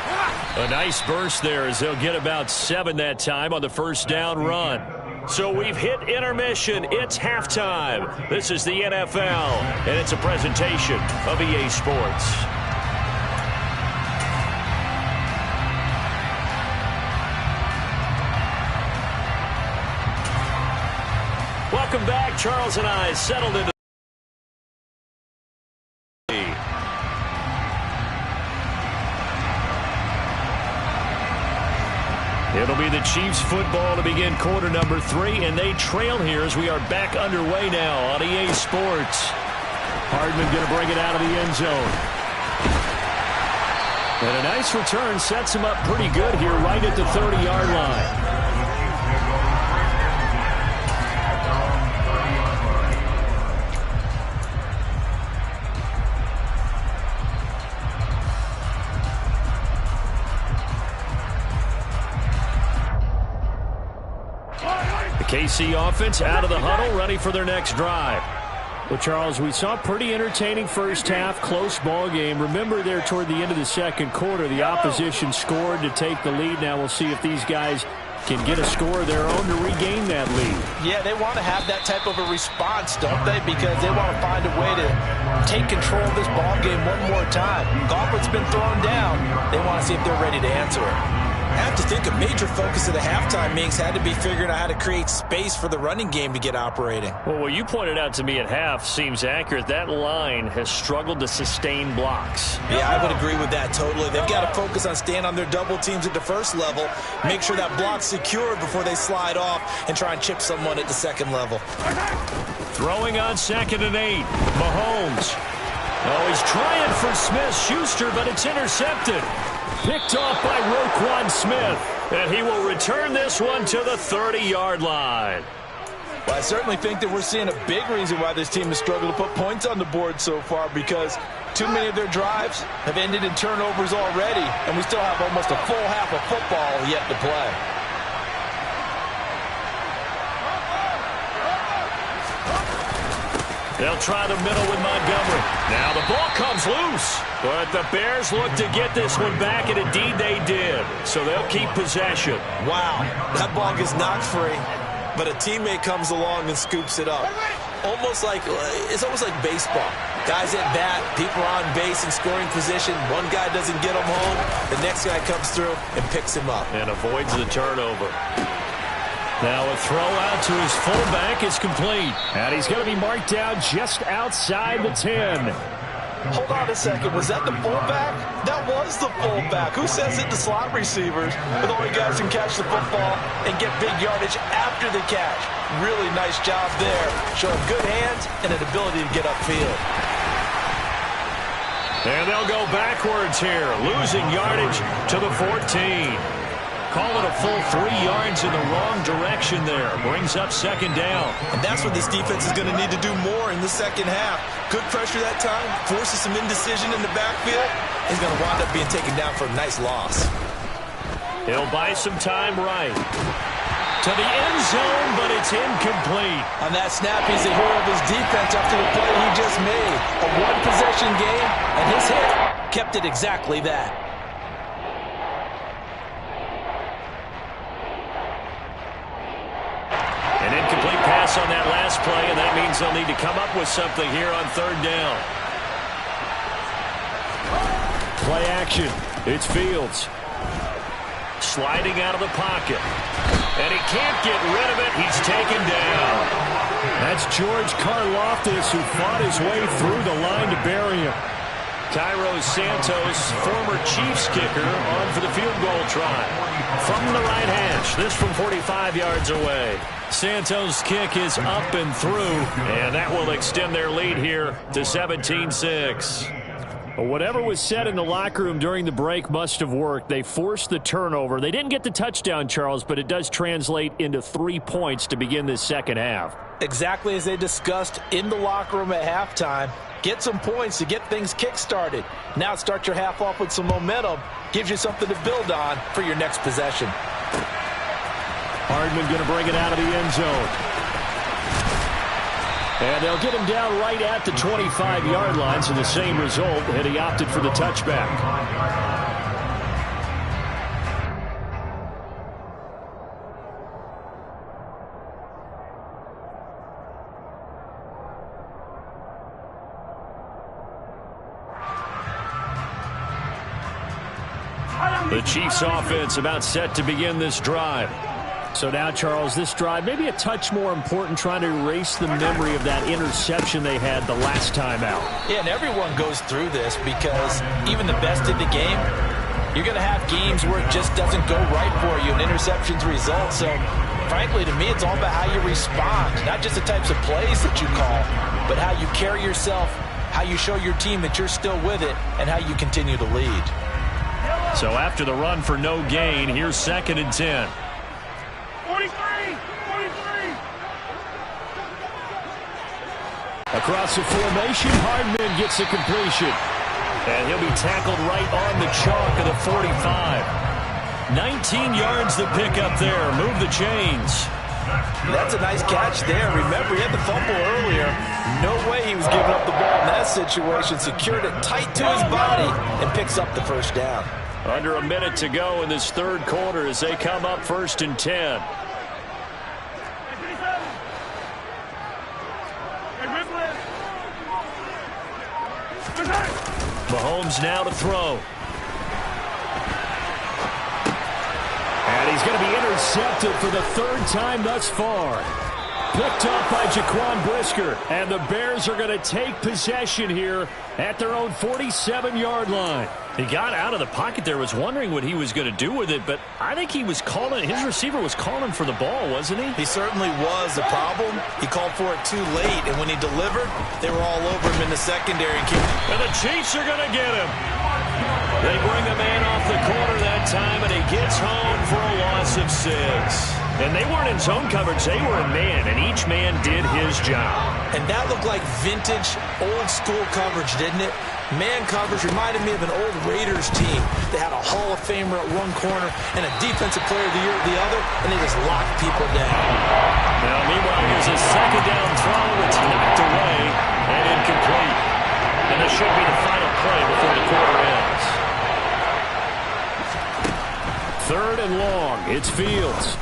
A nice burst there as they'll get about 7 that time on the first down run. So we've hit intermission. It's halftime. This is the NFL, and it's a presentation of EA Sports. Welcome back. Charles and I settled into It'll be the Chiefs football to begin quarter number 3, and they trail here as we are back underway now on EA Sports. Hardman going to bring it out of the end zone. And a nice return sets him up pretty good here right at the 30-yard line. KC offense out of the huddle, ready for their next drive. Well, Charles, we saw a pretty entertaining first half, close ball game. Remember there toward the end of the second quarter, the opposition scored to take the lead. Now we'll see if these guys can get a score of their own to regain that lead. Yeah, they want to have that type of a response, don't they? Because they want to find a way to take control of this ball game one more time. Gauntlet's been thrown down. They want to see if they're ready to answer it. I have to think a major focus of the halftime meetings had to be figuring out how to create space for the running game to get operating. Well, what you pointed out to me at half seems accurate. That line has struggled to sustain blocks. Yeah, I would agree with that totally. They've got to focus on staying on their double teams at the first level, make sure that block's secured before they slide off and try and chip someone at the second level. Throwing on 2nd and 8. Mahomes. Oh, he's trying for Smith-Schuster, but it's intercepted. Picked off by Roquan Smith. And he will return this one to the 30-yard line. Well, I certainly think that we're seeing a big reason why this team has struggled to put points on the board so far, because too many of their drives have ended in turnovers already, and we still have almost a full half of football yet to play. They'll try the middle with Montgomery. Now the ball comes loose. But the Bears look to get this one back, and indeed they did. So they'll keep possession. Wow, that ball gets knocked free, but a teammate comes along and scoops it up. It's almost like baseball. Guys at bat, people are on base in scoring position. One guy doesn't get him home. The next guy comes through and picks him up. And avoids the turnover. Now a throw out to his fullback is complete. And he's going to be marked down just outside the 10. Hold on a second. Was that the fullback? That was the fullback. Who says it? The slot receivers are the only guys who can catch the football and get big yardage after the catch. Really nice job there. Showing good hands and an ability to get upfield. And they'll go backwards here, losing yardage to the 14. Call it a full 3 yards in the wrong direction there. Brings up 2nd down. And that's what this defense is going to need to do more in the second half. Good pressure that time, forces some indecision in the backfield. He's going to wind up being taken down for a nice loss. He'll buy some time right. To the end zone, but it's incomplete. On that snap, he's a hero of his defense after the play he just made. A one-possession game, and his hit kept it exactly that. An incomplete pass on that last play, and that means they'll need to come up with something here on 3rd down. Play action. It's Fields. Sliding out of the pocket. And he can't get rid of it. He's taken down. That's George Karlaftis, who fought his way through the line to bury him. Cairo Santos, former Chiefs kicker, on for the field goal try. From the right hash, this from 45 yards away. Santos' kick is up and through, and that will extend their lead here to 17-6. Whatever was said in the locker room during the break must have worked. They forced the turnover. They didn't get the touchdown, Charles, but it does translate into 3 points to begin this second half. Exactly as they discussed in the locker room at halftime. Get some points to get things kick-started. Now start your half off with some momentum. Gives you something to build on for your next possession. Hardman going to bring it out of the end zone. And they'll get him down right at the 25-yard line, so the same result had he opted for the touchback. The Chiefs offense about set to begin this drive. So now, Charles, this drive maybe a touch more important, trying to erase the memory of that interception they had the last time out. Yeah, and everyone goes through this because even the best in the game, you're going to have games where it just doesn't go right for you and interceptions result. So, frankly, to me, it's all about how you respond, not just the types of plays that you call, but how you carry yourself, how you show your team that you're still with it, and how you continue to lead. So after the run for no gain, here's 2nd and 10. 43! Across the formation, Hardman gets a completion. And he'll be tackled right on the chalk of the 45. 19 yards the pick up there. Move the chains. That's a nice catch there. Remember, he had the fumble earlier. No way he was giving up the ball in that situation. Secured it tight to his body and picks up the first down. Under a minute to go in this third quarter as they come up 1st and 10. Mahomes now to throw. And he's going to be intercepted for the 3rd time thus far. Picked up by Jaquan Brisker. And the Bears are going to take possession here at their own 47-yard line. He got out of the pocket there, was wondering what he was going to do with it, but I think he was calling, his receiver was calling for the ball, wasn't he? He certainly was. The problem, he called for it too late, and when he delivered, they were all over him in the secondary. And the Chiefs are going to get him. They bring a man off the corner that time, and he gets home for a loss of 6. And they weren't in zone coverage, they were in man, and each man did his job. And that looked like vintage, old-school coverage, didn't it? Man coverage reminded me of an old Raiders team. They had a Hall of Famer at one corner and a Defensive Player of the Year at the other, and they just locked people down. Now, meanwhile, here's a 2nd down throw. It's knocked away and incomplete. And this should be the final play before the quarter ends. 3rd and long. It's Fields.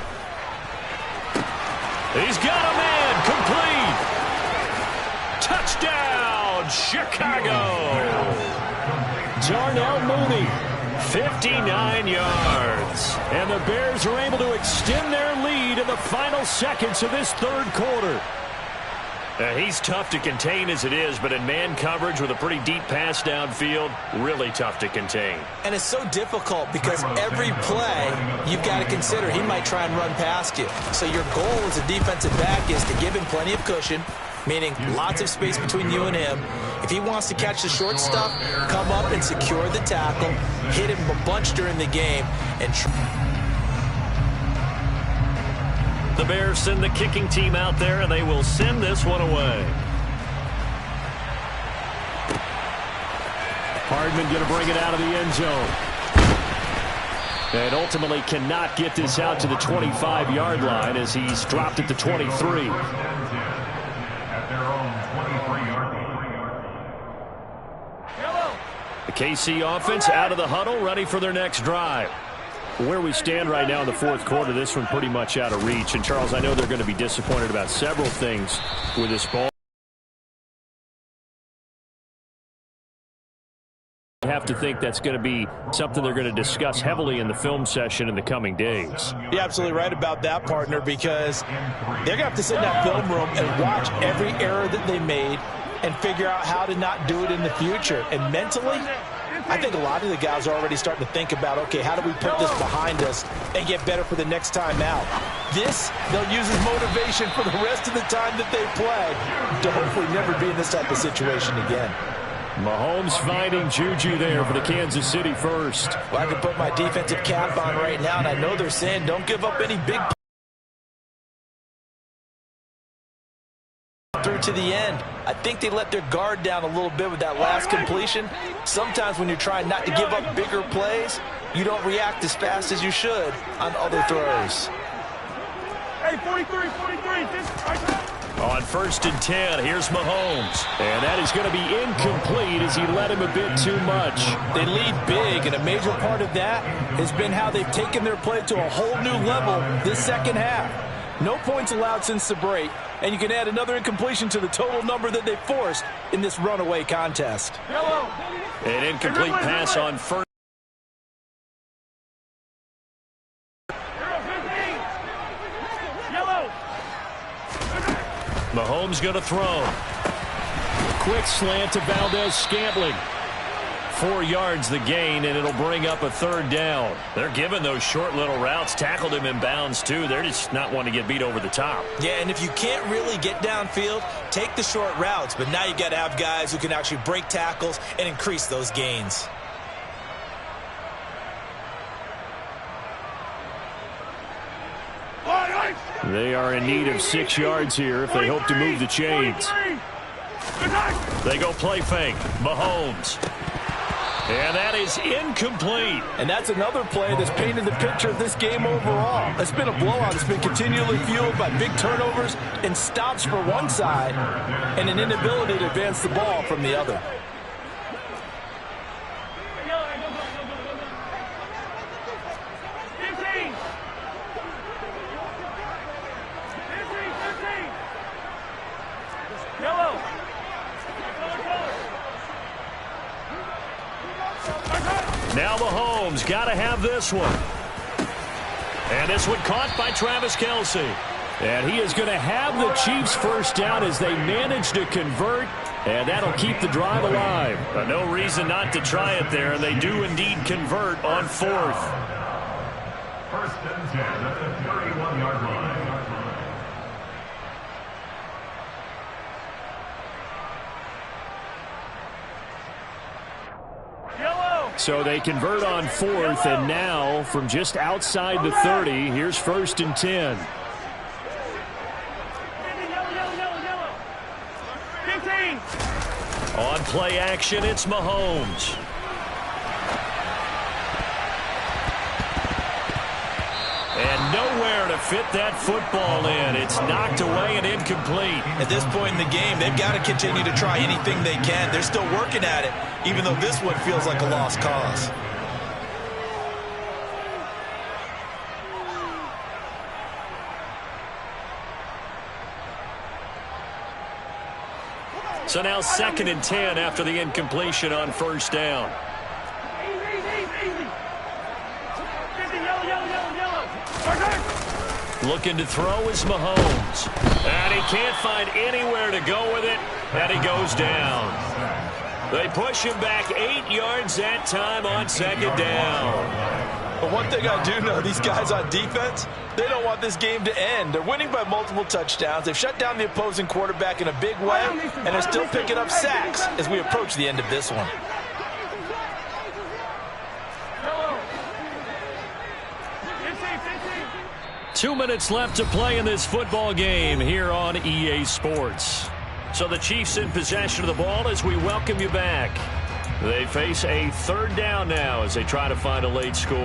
He's got a man. Complete. Touchdown, Chicago. Darnell Mooney, 59 yards. And the Bears are able to extend their lead in the final seconds of this 3rd quarter. He's tough to contain as it is, but in man coverage with a pretty deep pass downfield, really tough to contain. And it's so difficult because every play you've got to consider he might try and run past you. So your goal as a defensive back is to give him plenty of cushion, meaning lots of space between you and him. If he wants to catch the short stuff, come up and secure the tackle, hit him a bunch during the game, and the Bears send the kicking team out there, and they will send this one away. Hardman going to bring it out of the end zone. And ultimately cannot get this out to the 25-yard line as he's dropped at the 23. The KC offense out of the huddle, ready for their next drive. Where we stand right now in the 4th quarter, this one pretty much out of reach. And, Charles, I know they're going to be disappointed about several things with this ball. I have to think that's going to be something they're going to discuss heavily in the film session in the coming days. You're absolutely right about that, partner, because they're going to have to sit in that film room and watch every error that they made and figure out how to not do it in the future. And mentally, I think a lot of the guys are already starting to think about, okay, how do we put this behind us and get better for the next time out? This, they'll use as motivation for the rest of the time that they play to hopefully never be in this type of situation again. Mahomes finding Juju there for the Kansas City first. Well, I can put my defensive cap on right now, and I know they're saying don't give up any big through to the end. I think they let their guard down a little bit with that last completion. Sometimes when you're trying not to give up bigger plays, you don't react as fast as you should on other throws. Hey, 43. On 1st and 10, here's Mahomes. And that is going to be incomplete as he led him a bit too much. They lead big, and a major part of that has been how they've taken their play to a whole new level this second half. No points allowed since the break, and you can add another incompletion to the total number that they forced in this runaway contest. An incomplete pass on 1st. Mahomes going to throw. Quick slant to Valdez-Scantling. 4 yards the gain, and it'll bring up a 3rd down. They're giving those short little routes. Tackled him in bounds, too. They're just not wanting to get beat over the top. Yeah, and if you can't really get downfield, take the short routes. But now you got to have guys who can actually break tackles and increase those gains. They are in need of 6 yards here if they hope to move the chains. They go play fake. Mahomes. And that is incomplete. And that's another play that's painted the picture of this game overall. It's been a blowout. It's been continually fueled by big turnovers and stops for one side and an inability to advance the ball from the other. Now Mahomes got to have this one. And this one caught by Travis Kelce. And he is going to have the Chiefs first down as they manage to convert. And that'll keep the drive alive. But no reason not to try it there. And they do indeed convert on fourth. First and 10 at the 31-yard line. So they convert on fourth, and now from just outside the 30, here's first and 10. On play action, it's Mahomes. And nowhere to fit that football in. It's knocked away and incomplete. At this point in the game, they've got to continue to try anything they can. They're still working at it, even though this one feels like a lost cause. So now second and 10 after the incompletion on first down. Looking to throw is Mahomes. And he can't find anywhere to go with it, and he goes down. They push him back 8 yards that time on second down. But one thing I do know, these guys on defense, they don't want this game to end. They're winning by multiple touchdowns. They've shut down the opposing quarterback in a big way, and they're still picking up sacks as we approach the end of this one. Two minutes left to play in this football game here on EA Sports. So the Chiefs in possession of the ball as we welcome you back. They face a third down now as they try to find a late score.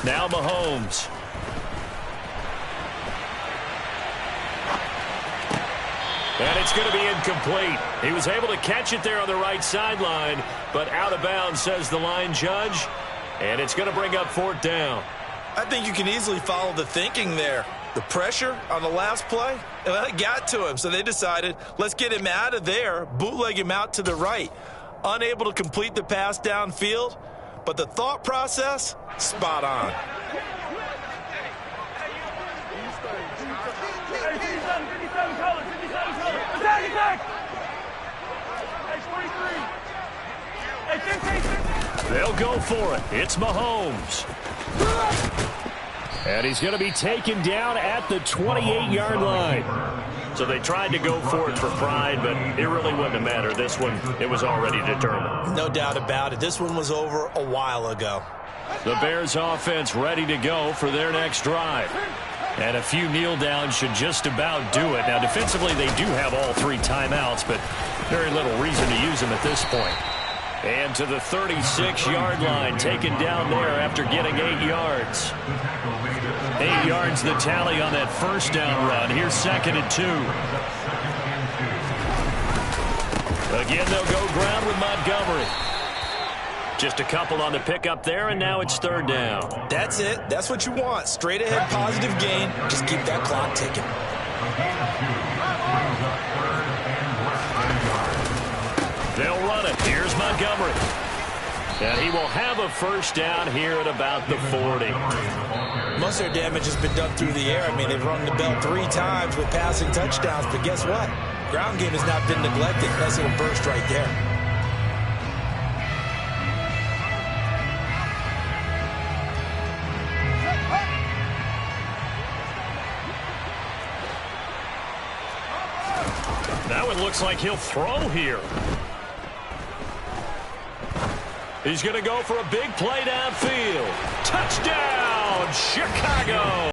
Now Mahomes. And it's going to be incomplete. He was able to catch it there on the right sideline, but out of bounds, says the line judge. And it's going to bring up fourth down. I think you can easily follow the thinking there. The pressure on the last play, it got to him, so they decided, let's get him out of there, bootleg him out to the right. Unable to complete the pass downfield, but the thought process, spot on. They'll go for it. It's Mahomes. And he's going to be taken down at the 28-yard line. So they tried to go for it for pride, but it really wouldn't have mattered. This one, it was already determined. No doubt about it. This one was over a while ago. The Bears offense ready to go for their next drive. And a few kneel downs should just about do it. Now, defensively, they do have all 3 timeouts, but very little reason to use them at this point. And to the 36-yard line, taken down there after getting 8 yards. 8 yards the tally on that first down run. Here's second and 2. Again, they'll go ground with Montgomery. Just a couple on the pickup there, and now it's third down. That's it. That's what you want. Straight ahead, positive gain. Just keep that clock ticking. They'll run it. Here's Montgomery. And he will have a first down here at about the 40. Most of their damage has been done through the air. I mean, they've rung the bell 3 times with passing touchdowns, but guess what? Ground game has not been neglected. Nice little burst right there. Now it looks like he'll throw here. He's going to go for a big play downfield. Touchdown, Chicago!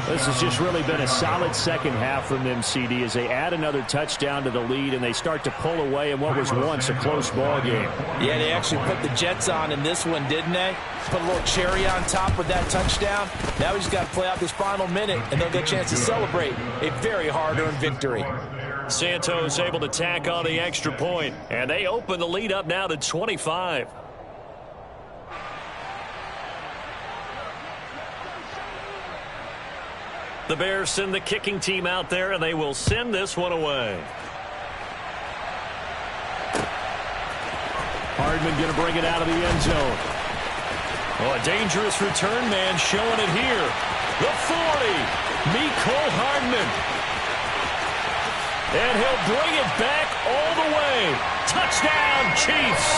This has just really been a solid second half from them, CD, as they add another touchdown to the lead and they start to pull away in what was once a close ball game. Yeah, they actually put the Jets on in this one, didn't they? Put a little cherry on top with that touchdown. Now we just got to play out this final minute, and they'll get a chance to celebrate a very hard-earned victory. Santos able to tack on the extra point, and they open the lead up now to 25. The Bears send the kicking team out there, and they will send this one away. Hardman going to bring it out of the end zone. Oh, a dangerous return man showing it here. The 40, Mecole Hardman. And he'll bring it back all the way. Touchdown, Chiefs.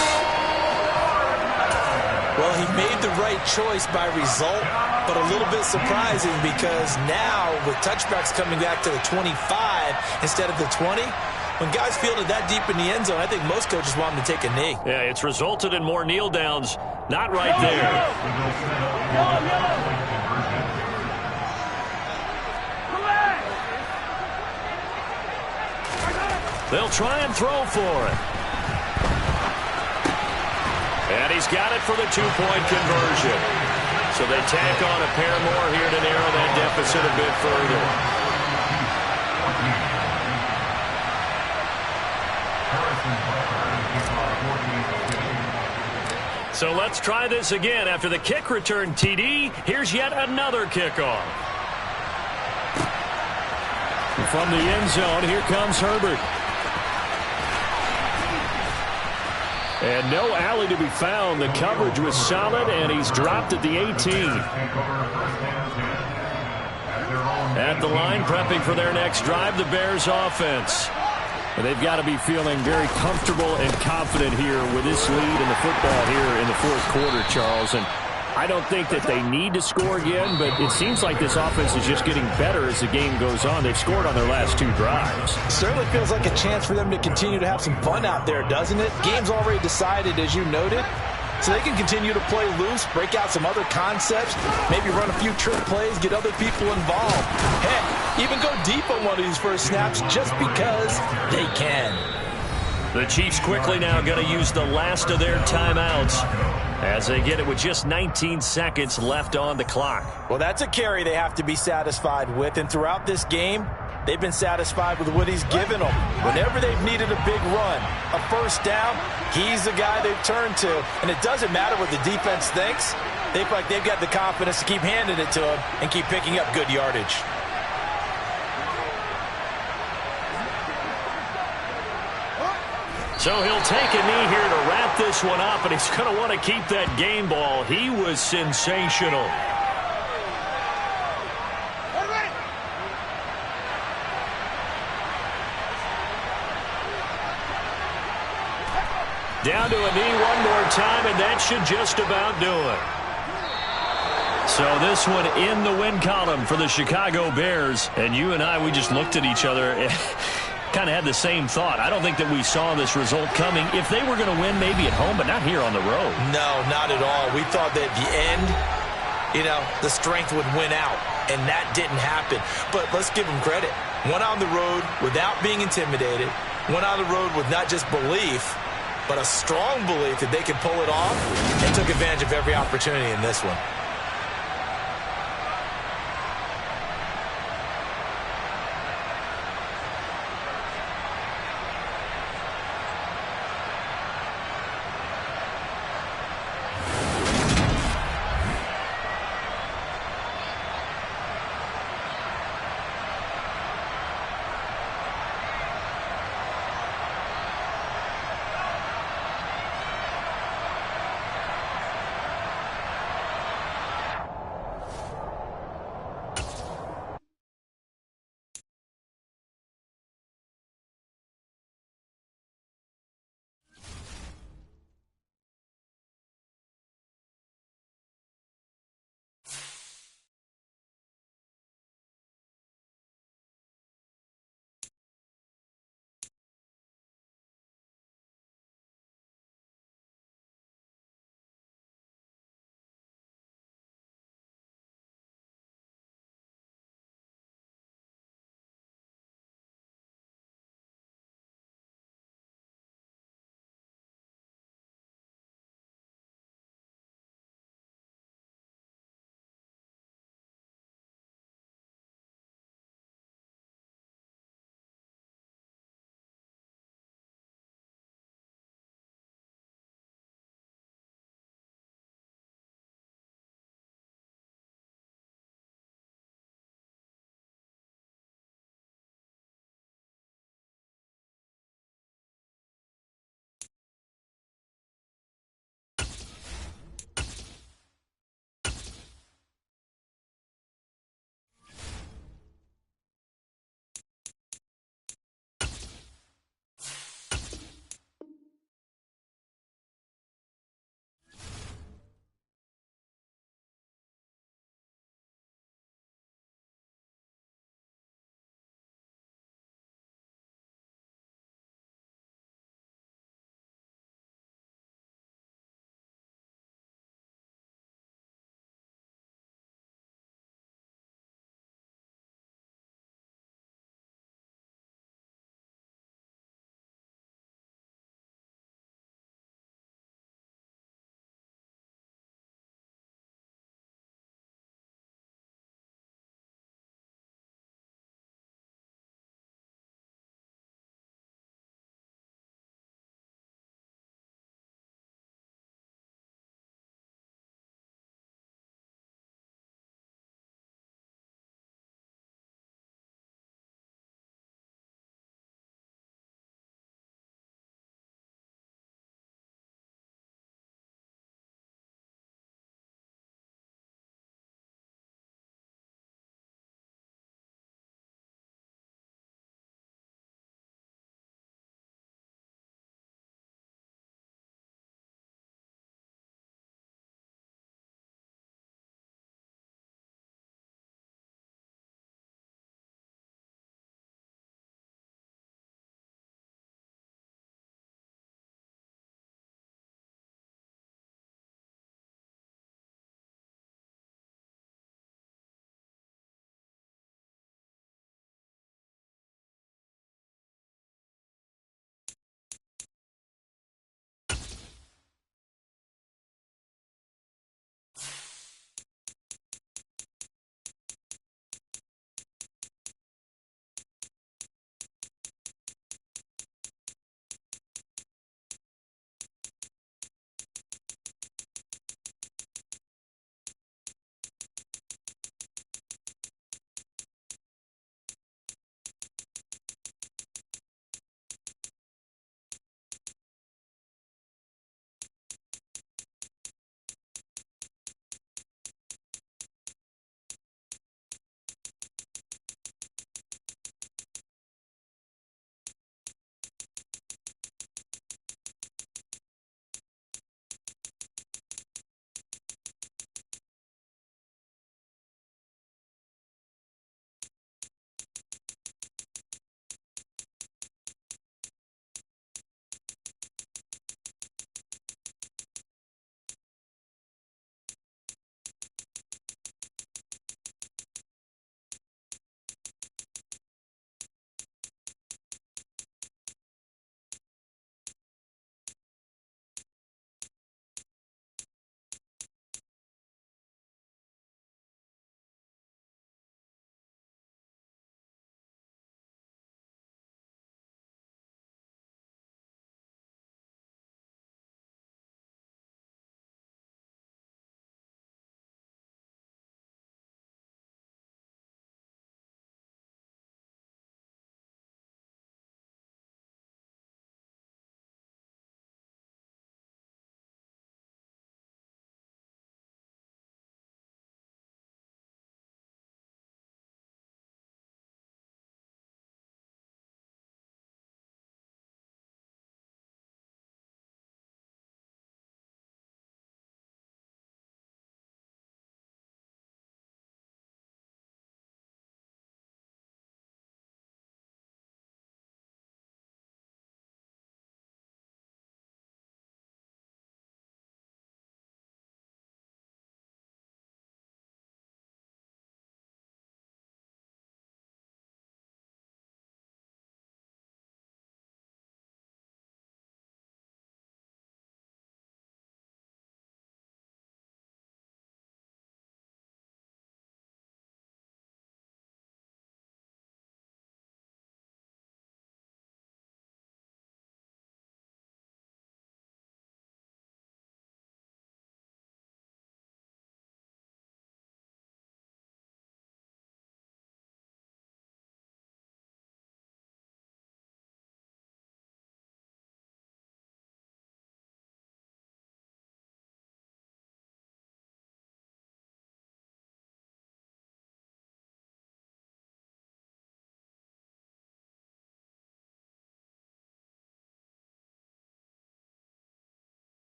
Well, he made the right choice by result, but a little bit surprising because now with touchbacks coming back to the 25 instead of the 20, when guys field it that deep in the end zone, I think most coaches want them to take a knee. Yeah, it's resulted in more kneel downs. Not right there. They'll try and throw for it. And he's got it for the two-point conversion. So they tack on a pair more here to narrow that deficit a bit further. So let's try this again. After the kick return TD, here's yet another kickoff. From the end zone, here comes Herbert. And no alley to be found. The coverage was solid, and he's dropped at the 18. At the line, prepping for their next drive, the Bears offense. They've got to be feeling very comfortable and confident here with this lead in the football here in the fourth quarter, Charles. And I don't think that they need to score again, but it seems like this offense is just getting better as the game goes on. They've scored on their last two drives. Certainly feels like a chance for them to continue to have some fun out there, doesn't it? Game's already decided, as you noted, so they can continue to play loose, break out some other concepts, maybe run a few trick plays, get other people involved. Heck, even go deep on one of these first snaps just because they can. The Chiefs quickly now going to use the last of their timeouts as they get it with just 19 seconds left on the clock. Well, that's a carry they have to be satisfied with, and throughout this game, they've been satisfied with what he's given them. Whenever they've needed a big run, a first down, he's the guy they've turned to, and it doesn't matter what the defense thinks. They feel like they've got the confidence to keep handing it to him and keep picking up good yardage. So he'll take a knee here to wrap this one up, and he's going to want to keep that game ball. He was sensational. Down to a knee one more time, and that should just about do it. So this one in the win column for the Chicago Bears. And you and I, we just looked at each other and kind of had the same thought. I don't think that we saw this result coming. If they were going to win, maybe at home, but not here on the road. No, not at all. We thought that at the end, the strength would win out, and that didn't happen. But let's give them credit. Went on the road without being intimidated. Went on the road with not just belief, but a strong belief that they could pull it off, and took advantage of every opportunity in this one.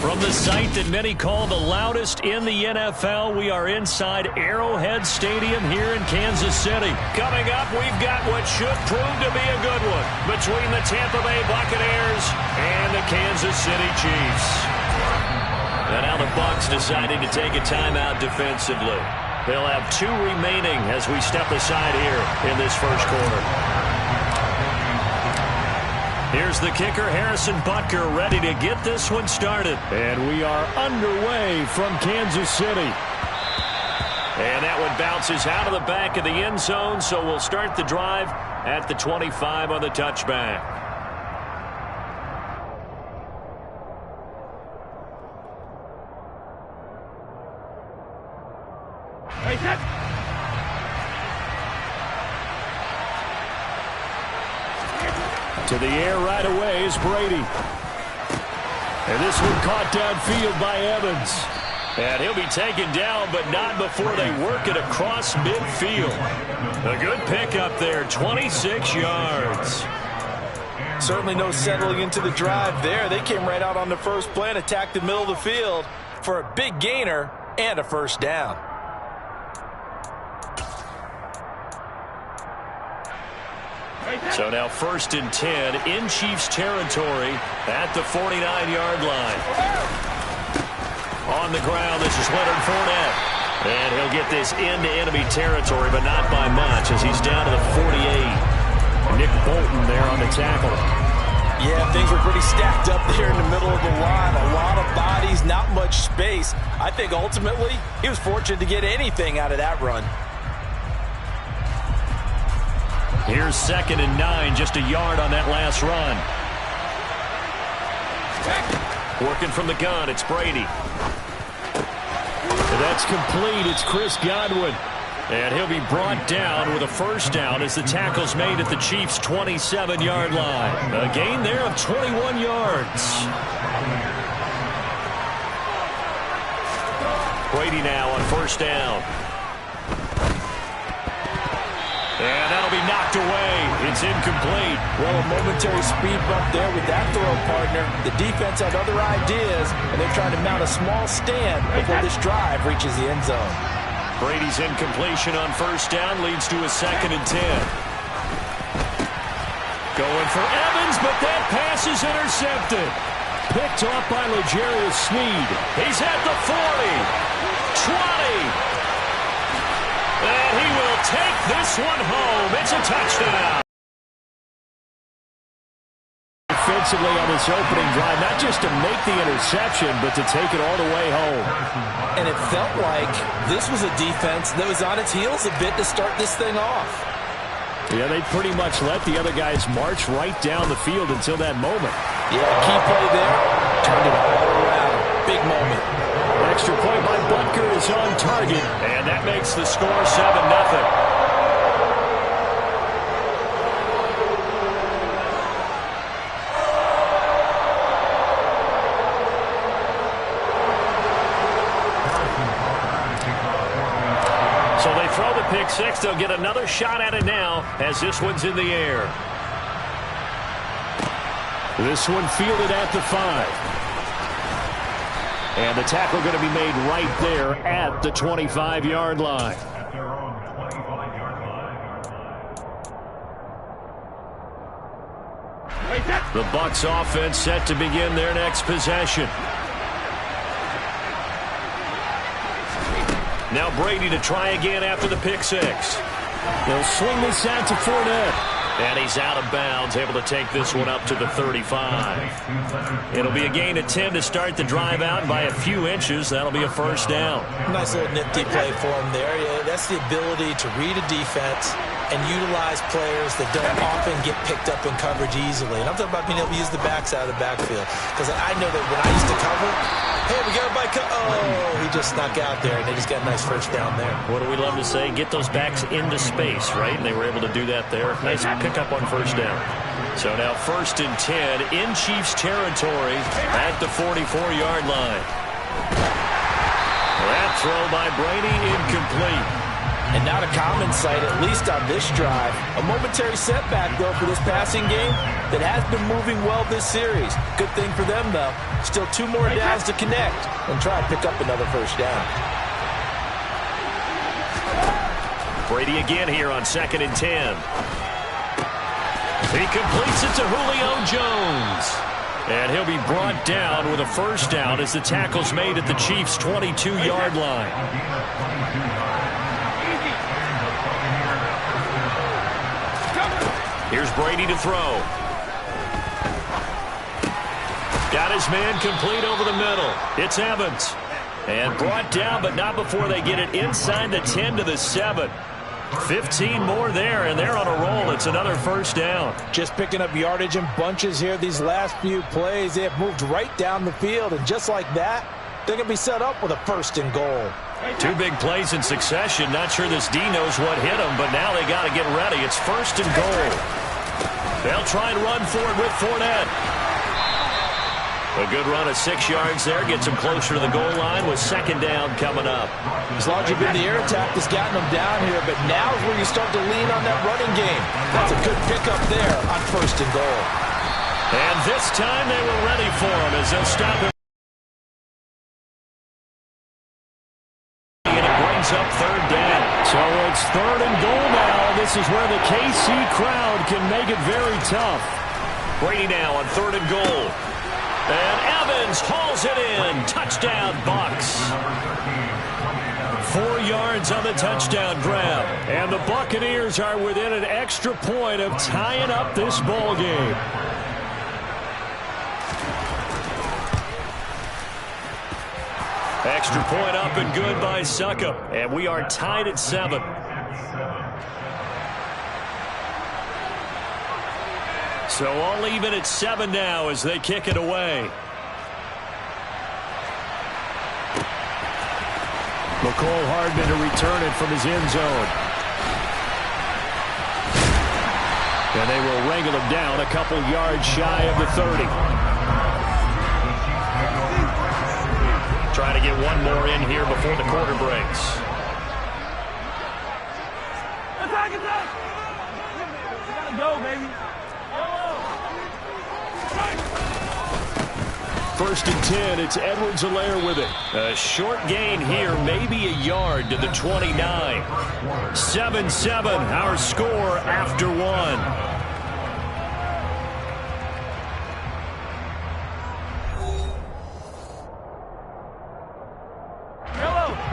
From the site that many call the loudest in the NFL, we are inside Arrowhead Stadium here in Kansas City. Coming up, we've got what should prove to be a good one between the Tampa Bay Buccaneers and the Kansas City Chiefs. And now the Bucs deciding to take a timeout defensively. They'll have 2 remaining as we step aside here in this first quarter. Here's the kicker, Harrison Butker, ready to get this one started. And we are underway from Kansas City. And that one bounces out of the back of the end zone, so we'll start the drive at the 25 on the touchback. To the air right away is Brady. And this one caught downfield by Evans. And he'll be taken down, but not before they work it across midfield. A good pickup there, 26 yards. Certainly no settling into the drive there. They came right out on the first play and attacked the middle of the field for a big gainer and a first down. So now 1st and 10 in Chiefs territory at the 49-yard line. On the ground, this is Leonard Fournette. And he'll get this into enemy territory, but not by much as he's down to the 48. Nick Bolton there on the tackle. Yeah, things were pretty stacked up there in the middle of the line. A lot of bodies, not much space. I think ultimately he was fortunate to get anything out of that run. Here's 2nd and 9, just a yard on that last run. Working from the gun, it's Brady. And that's complete, it's Chris Godwin. And he'll be brought down with a first down as the tackle's made at the Chiefs' 27-yard line. A gain there of 21 yards. Brady now on first down. And that'll be knocked away. It's incomplete. Well, a momentary speed bump there with that throw, partner. The defense had other ideas, and they're trying to mount a small stand before this drive reaches the end zone. Brady's incompletion on first down leads to a 2nd and 10. Going for Evans, but that pass is intercepted. Picked off by L'Jarius Sneed. He's at the 40, 20. And he will take this one home. It's a touchdown. Defensively on this opening drive, not just to make the interception, but to take it all the way home. And it felt like this was a defense that was on its heels a bit to start this thing off. Yeah, they pretty much let the other guys march right down the field until that moment. Yeah, key play there. Turned it all around. Big moment. Extra point by Butker is on target, and that makes the score 7-0. So they throw the pick six. They'll get another shot at it now as this one's in the air. This one fielded at the 5. And the tackle going to be made right there at the 25-yard line. The Bucs offense set to begin their next possession. Now Brady to try again after the pick six. They'll swing this out to Fournette. And he's out of bounds, able to take this one up to the 35. It'll be a gain of 10 to start the drive out by a few inches. That'll be a first down. Nice little nifty play for him there. Yeah, that's the ability to read a defense and utilize players that don't often get picked up in coverage easily. And I'm talking about being able to use the backs out of the backfield. Because I know that when I used to cover, hey, we got everybody oh, he just snuck out there, and they just got a nice first down there. What do we love to say? Get those backs into space, right? And they were able to do that there. Nice pickup on first down. So now 1st and 10 in Chiefs territory at the 44-yard line. That throw by Brady incomplete. And not a common sight, at least on this drive. A momentary setback, though, for this passing game that has been moving well this series. Good thing for them, though. Still 2 more downs to connect and try and pick up another first down. Brady again here on 2nd and 10. He completes it to Julio Jones. And he'll be brought down with a first down as the tackle's made at the Chiefs' 22-yard line. Here's Brady to throw. Got his man complete over the middle. It's Evans. And brought down, but not before they get it inside the 10 to the 7. 15 more there, and they're on a roll. It's another first down. Just picking up yardage in bunches here these last few plays. They have moved right down the field, and just like that, they're going to be set up with a 1st and goal. 2 big plays in succession. Not sure this D knows what hit him, but now they got to get ready. It's 1st and goal. They'll try and run for it with Fournette. A good run of 6 yards there. Gets him closer to the goal line with 2nd down coming up. As long as you've been the air attack that's gotten them down here, but now is where you start to lean on that running game. That's a good pickup there on 1st and goal. And this time they were ready for him as they'll stop him. And it brings up 3rd down. So it's 3rd and goal now. This is where the KC crowd can make it very tough. Brady now on 3rd and goal. And Evans hauls it in. Touchdown, Bucs. 4 yards on the touchdown grab. And the Buccaneers are within an extra point of tying up this ball game. Extra point up and good by Succop. And we are tied at 7. So all even at 7 now as they kick it away. McCole Hardman to return it from his end zone. And they will wrangle him down a couple yards shy of the 30. Trying to get one more in here before the quarter breaks. Gotta go, baby. 1st and 10, it's Edwards-Helaire with it. A short gain here, maybe a yard to the 29. 7-7, our score after 1.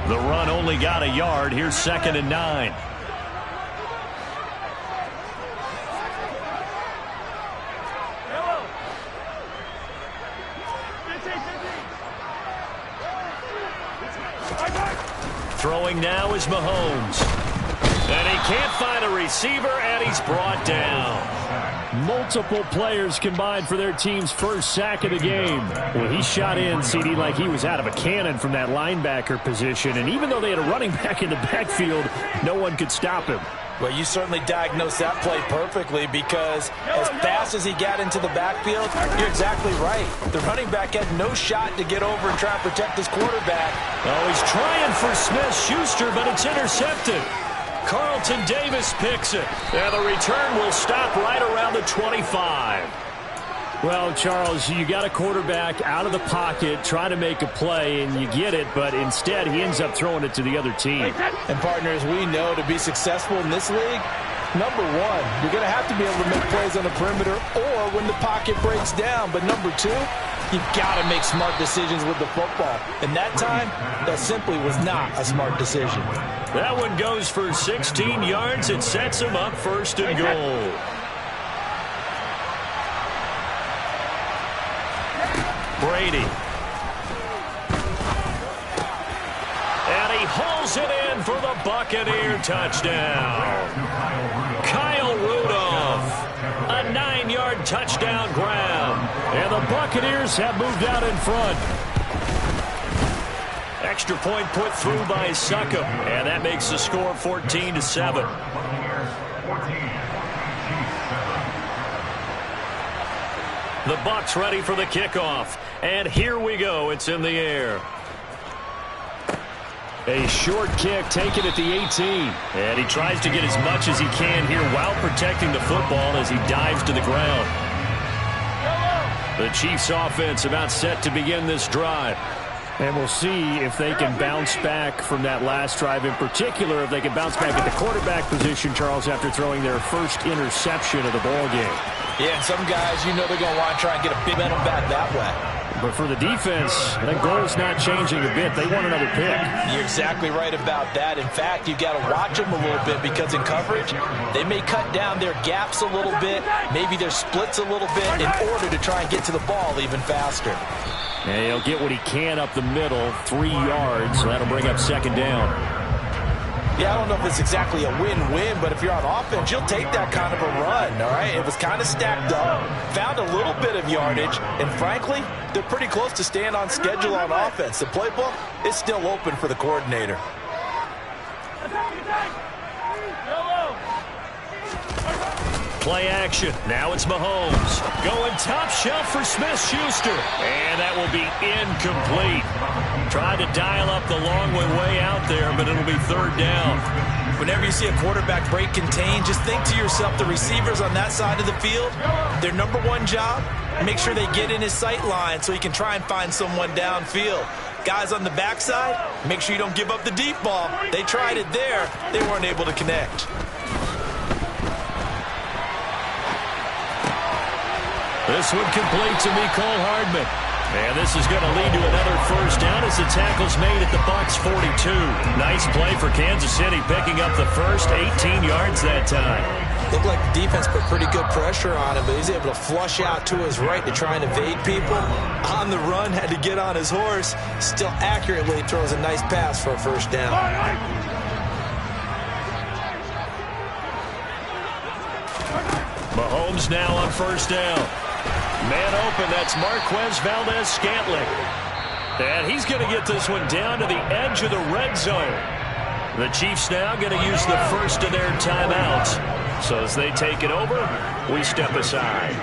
The run only got a yard. Here's 2nd and 9. Throwing now is Mahomes. And he can't find a receiver, and he's brought down. Multiple players combined for their team's first sack of the game. Well, he shot in, CD, like he was out of a cannon from that linebacker position. And even though they had a running back in the backfield, no one could stop him. Well, you certainly diagnosed that play perfectly because as fast as he got into the backfield, you're exactly right. The running back had no shot to get over and try and protect his quarterback. Oh, he's trying for Smith-Schuster, but it's intercepted. Carlton Davis picks it. And the return will stop right around the 25. Well, Charles, you got a quarterback out of the pocket trying to make a play, and you get it, but instead he ends up throwing it to the other team. And, partners, we know to be successful in this league, number one, you're going to have to be able to make plays on the perimeter or when the pocket breaks down. But number two, you've got to make smart decisions with the football. And that time, that simply was not a smart decision. That one goes for 16 yards. It sets him up 1st and goal. Brady. And he hauls it in for the Buccaneer touchdown. Kyle Rudolph. A 9-yard touchdown grab. And the Buccaneers have moved out in front. Extra point put through by Succop. And that makes the score 14-7. The Bucs ready for the kickoff. And here we go. It's in the air. A short kick taken at the 18. And he tries to get as much as he can here while protecting the football as he dives to the ground. The Chiefs offense about set to begin this drive. And we'll see if they can bounce back from that last drive. In particular, if they can bounce back at the quarterback position, Charles, after throwing their first interception of the ball game. Yeah, and some guys, you know they're going to want to try and get a big momentum back that way. But for the defense, that goal's not changing a bit. They want another pick. You're exactly right about that. In fact, you've got to watch them a little bit because in coverage, they may cut down their gaps a little bit, maybe their splits a little bit in order to try and get to the ball even faster. And he'll get what he can up the middle, 3 yards, so that'll bring up second down. Yeah, I don't know if it's exactly a win-win, but if you're on offense, you'll take that kind of a run, all right? It was kind of stacked up, found a little bit of yardage, and frankly, they're pretty close to staying on schedule on offense. The playbook is still open for the coordinator. Play action. Now it's Mahomes. Going top shelf for Smith-Schuster. And that will be incomplete. Tried to dial up the long way out there, but it'll be third down. Whenever you see a quarterback break contain, just think to yourself, the receivers on that side of the field, their number one job, make sure they get in his sight line so he can try and find someone downfield. Guys on the backside, make sure you don't give up the deep ball. They tried it there. They weren't able to connect. This one complete to Mecole Hardman. And this is going to lead to another first down as the tackle's made at the Bucs 42. Nice play for Kansas City, picking up the first 18 yards that time. Looked like the defense put pretty good pressure on him, but he's able to flush out to his right to try and evade people. On the run, had to get on his horse. Still accurately throws a nice pass for a first down. Mahomes now on first down. Man open, that's Marquez Valdez-Scantling. And he's going to get this one down to the edge of the red zone. The Chiefs now going to use the first of their timeouts. So as they take it over, we step aside.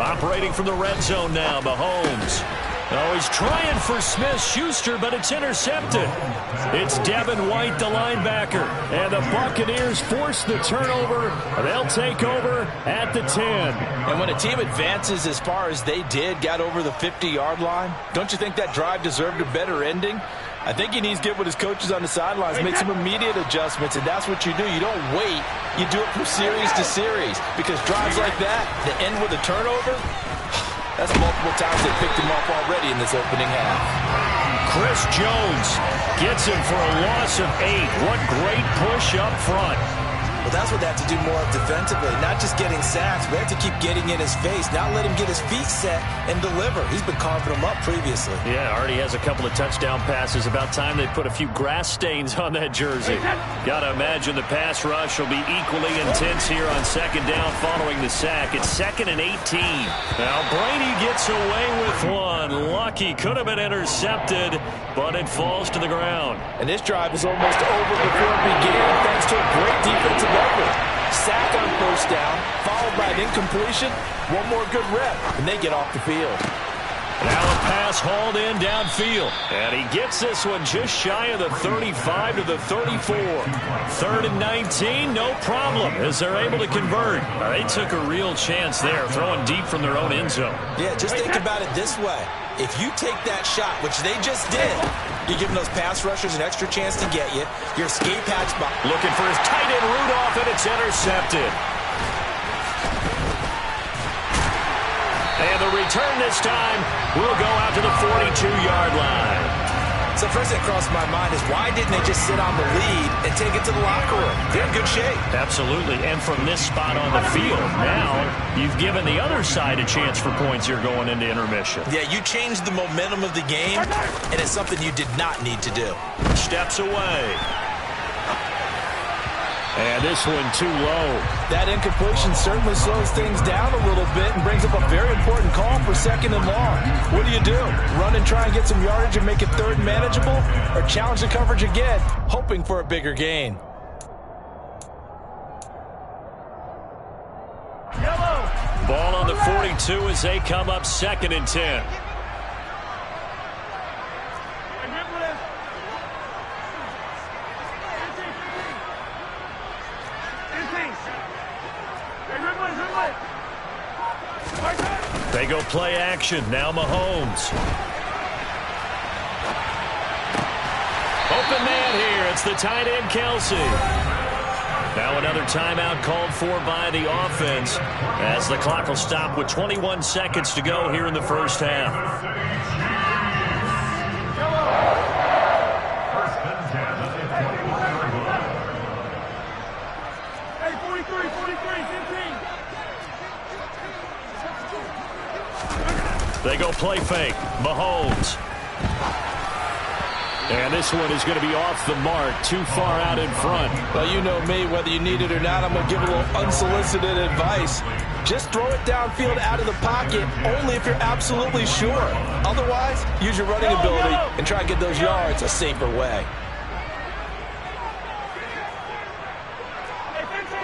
Operating from the red zone now, Mahomes. Oh, he's trying for Smith-Schuster, but it's intercepted. It's Devin White, the linebacker. And the Buccaneers force the turnover. They'll take over at the 10. And when a team advances as far as they did, got over the 50-yard line, don't you think that drive deserved a better ending? I think he needs to get with his coaches on the sidelines, make some immediate adjustments, and that's what you do. You don't wait. You do it from series to series, because drives like that end with a turnover, that's multiple times they picked him off already in this opening half. Chris Jones gets him for a loss of 8. What great push up front. Well, that's what they have to do more of defensively. Not just getting sacks, but they have to keep getting in his face. Not let him get his feet set and deliver. He's been carving them up previously. Yeah, already has a couple of touchdown passes. About time they put a few grass stains on that jersey. Got to imagine the pass rush will be equally intense here on second down following the sack. It's 2nd and 18. Now Brady gets away with one. Lucky, could have been intercepted, but it falls to the ground. And this drive is almost over before it began, thanks to a great defensive effort. Sack on first down, followed by an incompletion. One more good rep, and they get off the field. Now a pass hauled in downfield. And he gets this one just shy of the 35 to the 34. 3rd and 19, no problem, as they're able to convert. They took a real chance there, throwing deep from their own end zone. Yeah, just think about it this way. If you take that shot, which they just did, you're giving those pass rushers an extra chance to get you. Your escape hatch box. Looking for his tight end Rudolph, and it's intercepted. And the return this time will go out to the 42-yard line. So first thing that crossed my mind is why didn't they just sit on the lead and take it to the locker room? They're in good shape. Absolutely, and from this spot on the field, now you've given the other side a chance for points here going into intermission. Yeah, you changed the momentum of the game, and it's something you did not need to do. Steps away. And this one too low. That incompletion certainly slows things down a little bit and brings up a very important call for 2nd and long. What do? Run and try and get some yardage and make it 3rd and manageable? Or challenge the coverage again, hoping for a bigger gain? Ball on the 42 as they come up 2nd and 10. They go play action. Now Mahomes. Open man here. It's the tight end, Kelsey. Now another timeout called for by the offense as the clock will stop with 21 seconds to go here in the first half. Hey, 43, 15. They go play fake. Mahomes. And this one is going to be off the mark, too far out in front. Well, you know me, whether you need it or not, I'm going to give a little unsolicited advice. Just throw it downfield out of the pocket, only if you're absolutely sure. Otherwise, use your running ability and try to get those yards a safer way. Hey, 15.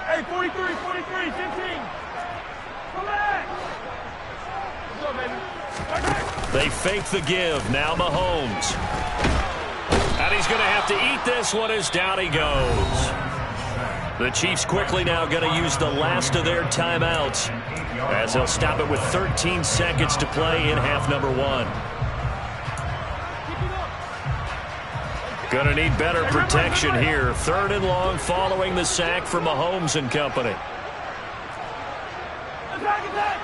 Hey, 43, 15. Come back. Let's go, baby. They fake the give. Now Mahomes. And he's going to have to eat this one as down he goes. The Chiefs quickly now going to use the last of their timeouts as they'll stop it with 13 seconds to play in half number 1. Going to need better protection here. 3rd and long following the sack for Mahomes and company. Attack.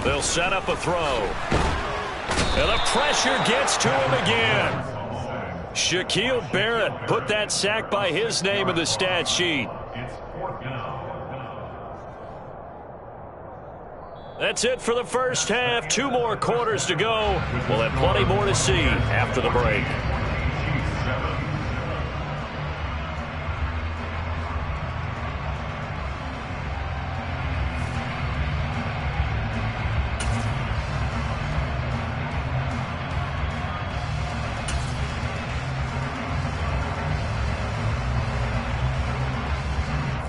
They'll set up a throw. And the pressure gets to him again. Shaquille Barrett put that sack by his name in the stat sheet. That's it for the first half. 2 more quarters to go. We'll have plenty more to see after the break.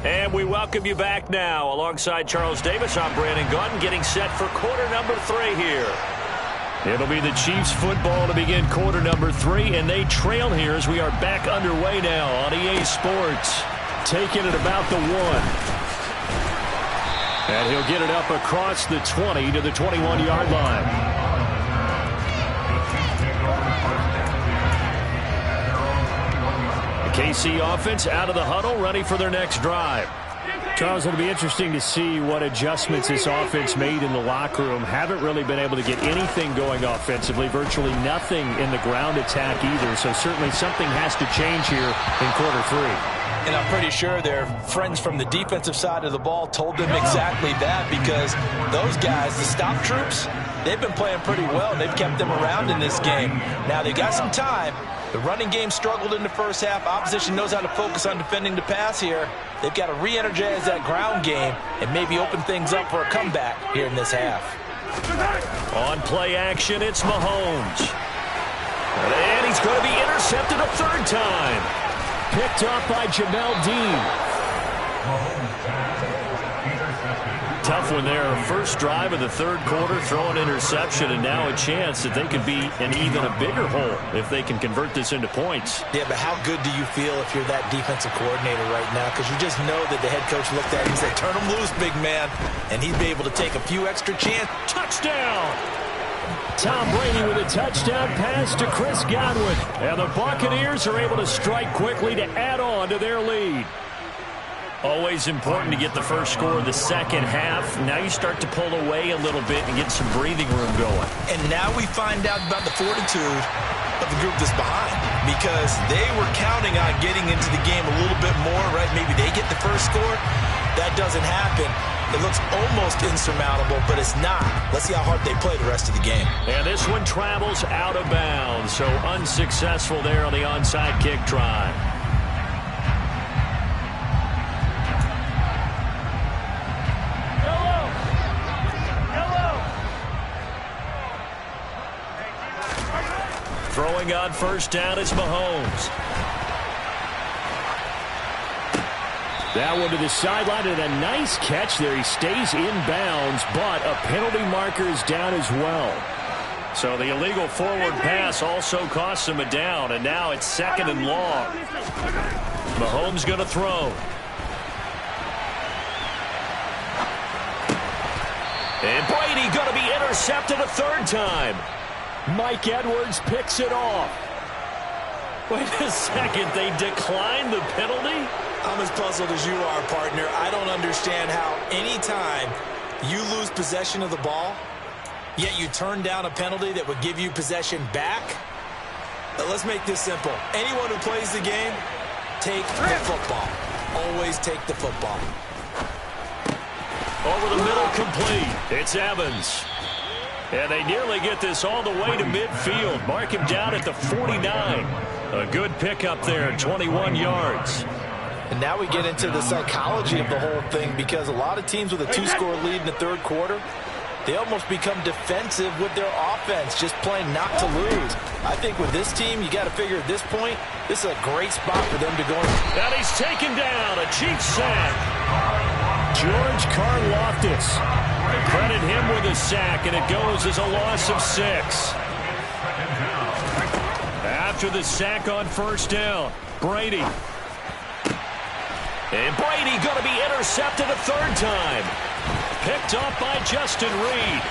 And we welcome you back now. Alongside Charles Davis, I'm Brandon Gaudin, getting set for quarter number 3 here. It'll be the Chiefs football to begin quarter number 3, and they trail here as we are back underway now on EA Sports. Taking it about the 1. And he'll get it up across the 20 to the 21-yard line. KC offense out of the huddle, ready for their next drive. Charles, it'll be interesting to see what adjustments this offense made in the locker room. Haven't really been able to get anything going offensively, virtually nothing in the ground attack either. So certainly something has to change here in quarter 3. And I'm pretty sure their friends from the defensive side of the ball told them exactly that, because those guys, the stop troops, they've been playing pretty well, and they've kept them around in this game. Now, they've got some time. The running game struggled in the first half. Opposition knows how to focus on defending the pass here. They've got to re-energize that ground game and maybe open things up for a comeback here in this half. On play action, it's Mahomes. And he's going to be intercepted a 3rd time. Picked off by Jamel Dean. Tough one there. First drive of the 3rd quarter, throw an interception, and now a chance that they could be in even a bigger hole if they can convert this into points. Yeah, but how good do you feel if you're that defensive coordinator right now? Because you just know that the head coach looked at him and said, turn him loose, big man. And he'd be able to take a few extra chances. Touchdown! Tom Brady with a touchdown pass to Chris Godwin. And the Buccaneers are able to strike quickly to add on to their lead. Always important to get the first score of the second half. Now you start to pull away a little bit and get some breathing room going. And now we find out about the fortitude of the group that's behind, because they were counting on getting into the game a little bit more, right? Maybe they get the first score. That doesn't happen. It looks almost insurmountable, but it's not. Let's see how hard they play the rest of the game. And this one travels out of bounds, so unsuccessful there on the onside kick try. Throwing on first down is Mahomes. That one to the sideline, and a nice catch there. He stays in bounds, but a penalty marker is down as well. So the illegal forward pass also costs him a down, and now it's 2nd and long. Mahomes going to throw. And Brady going to be intercepted a 3rd time. Mike Edwards picks it off. Wait a second, they declined the penalty? I'm as puzzled as you are, partner. I don't understand how any time you lose possession of the ball, yet you turn down a penalty that would give you possession back. But let's make this simple. Anyone who plays the game, take the football. Always take the football. Over the middle, complete. It's Evans. And they nearly get this all the way to midfield. Mark him down at the 49. A good pickup there, 21 yards. And now we get into the psychology of the whole thing, because a lot of teams with a 2-score lead in the 3rd quarter, they almost become defensive with their offense, just playing not to lose. I think with this team, you got to figure at this point, this is a great spot for them to go. And he's taken down, a Chiefs sack. George Karlaftis. Credit him with a sack, and it goes as a loss of 6. After the sack on first down, Brady. And Brady going to be intercepted a 3rd time. Picked off by Justin Reed.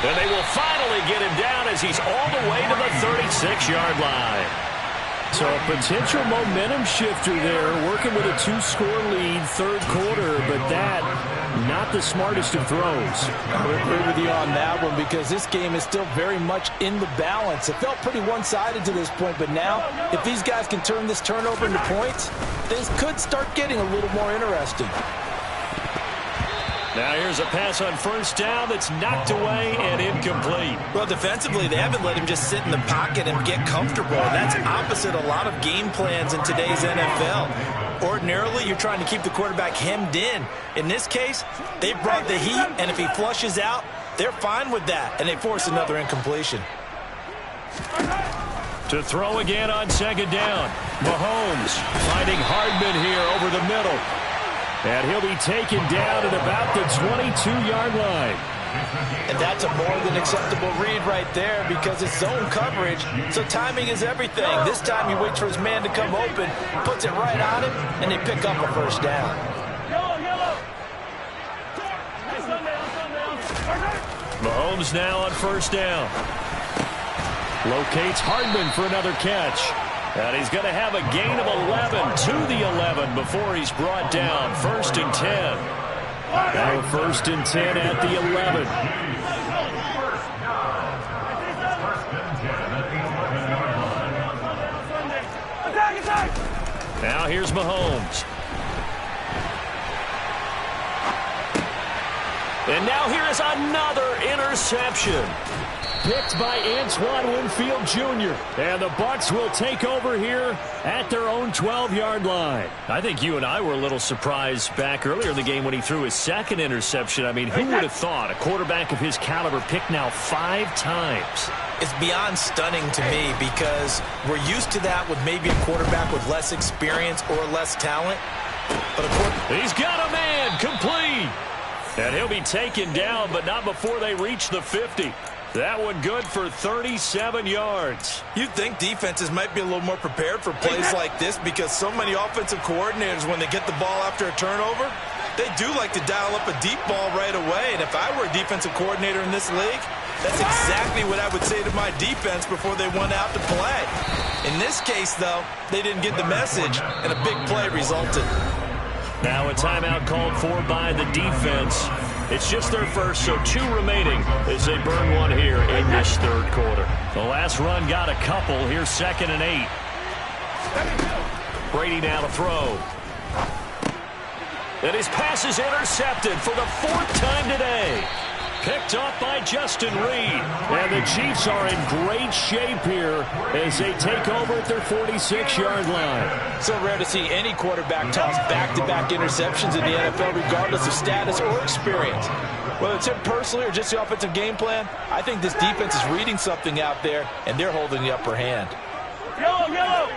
And they will finally get him down as he's all the way to the 36-yard line. So a potential momentum shifter there, working with a 2-score lead, 3rd quarter, but that, not the smartest of throws. I would agree with you on that one, because this game is still very much in the balance. It felt pretty one-sided to this point, but now, if these guys can turn this turnover into points, things could start getting a little more interesting. Now here's a pass on first down that's knocked away and incomplete. Well, defensively, they haven't let him just sit in the pocket and get comfortable. That's opposite a lot of game plans in today's NFL. Ordinarily, you're trying to keep the quarterback hemmed in. In this case, they brought the heat, and if he flushes out, they're fine with that, and they force another incompletion. To throw again on 2nd down. Mahomes finding Hardman here over the middle. And he'll be taken down at about the 22-yard line. And that's a more than acceptable read right there, because it's zone coverage, so timing is everything. This time he waits for his man to come open, puts it right on him, and they pick up a first down. Mahomes now on first down. Locates Hardman for another catch. And he's going to have a gain of 11 to the 11 before he's brought down. 1st and 10. Now 1st and 10 at the 11. Now here's Mahomes. And now here is another interception. Picked by Antoine Winfield Jr. And the Bucs will take over here at their own 12-yard line. I think you and I were a little surprised back earlier in the game when he threw his 2nd interception. I mean, who would have thought a quarterback of his caliber picked now 5 times? It's beyond stunning to me, because we're used to that with maybe a quarterback with less experience or less talent. But he's got a man, complete. And he'll be taken down, but not before they reach the 50. That one good for 37 yards. You'd think defenses might be a little more prepared for plays like this, because so many offensive coordinators, when they get the ball after a turnover, they do like to dial up a deep ball right away. And if I were a defensive coordinator in this league, that's exactly what I would say to my defense before they went out to play. In this case, though, they didn't get the message, and a big play resulted. Now a timeout called for by the defense. It's just their first, so 2 remaining as they burn one here in this 3rd quarter. The last run got a couple. Here's 2nd and 8. Brady now to throw. And his pass is intercepted for the 4th time today. Picked off by Justin Reed. And the Chiefs are in great shape here as they take over at their 46-yard line. So rare to see any quarterback toss back-to-back interceptions in the NFL, regardless of status or experience. Whether it's him personally or just the offensive game plan, I think this defense is reading something out there, and they're holding the upper hand. Yellow, yellow.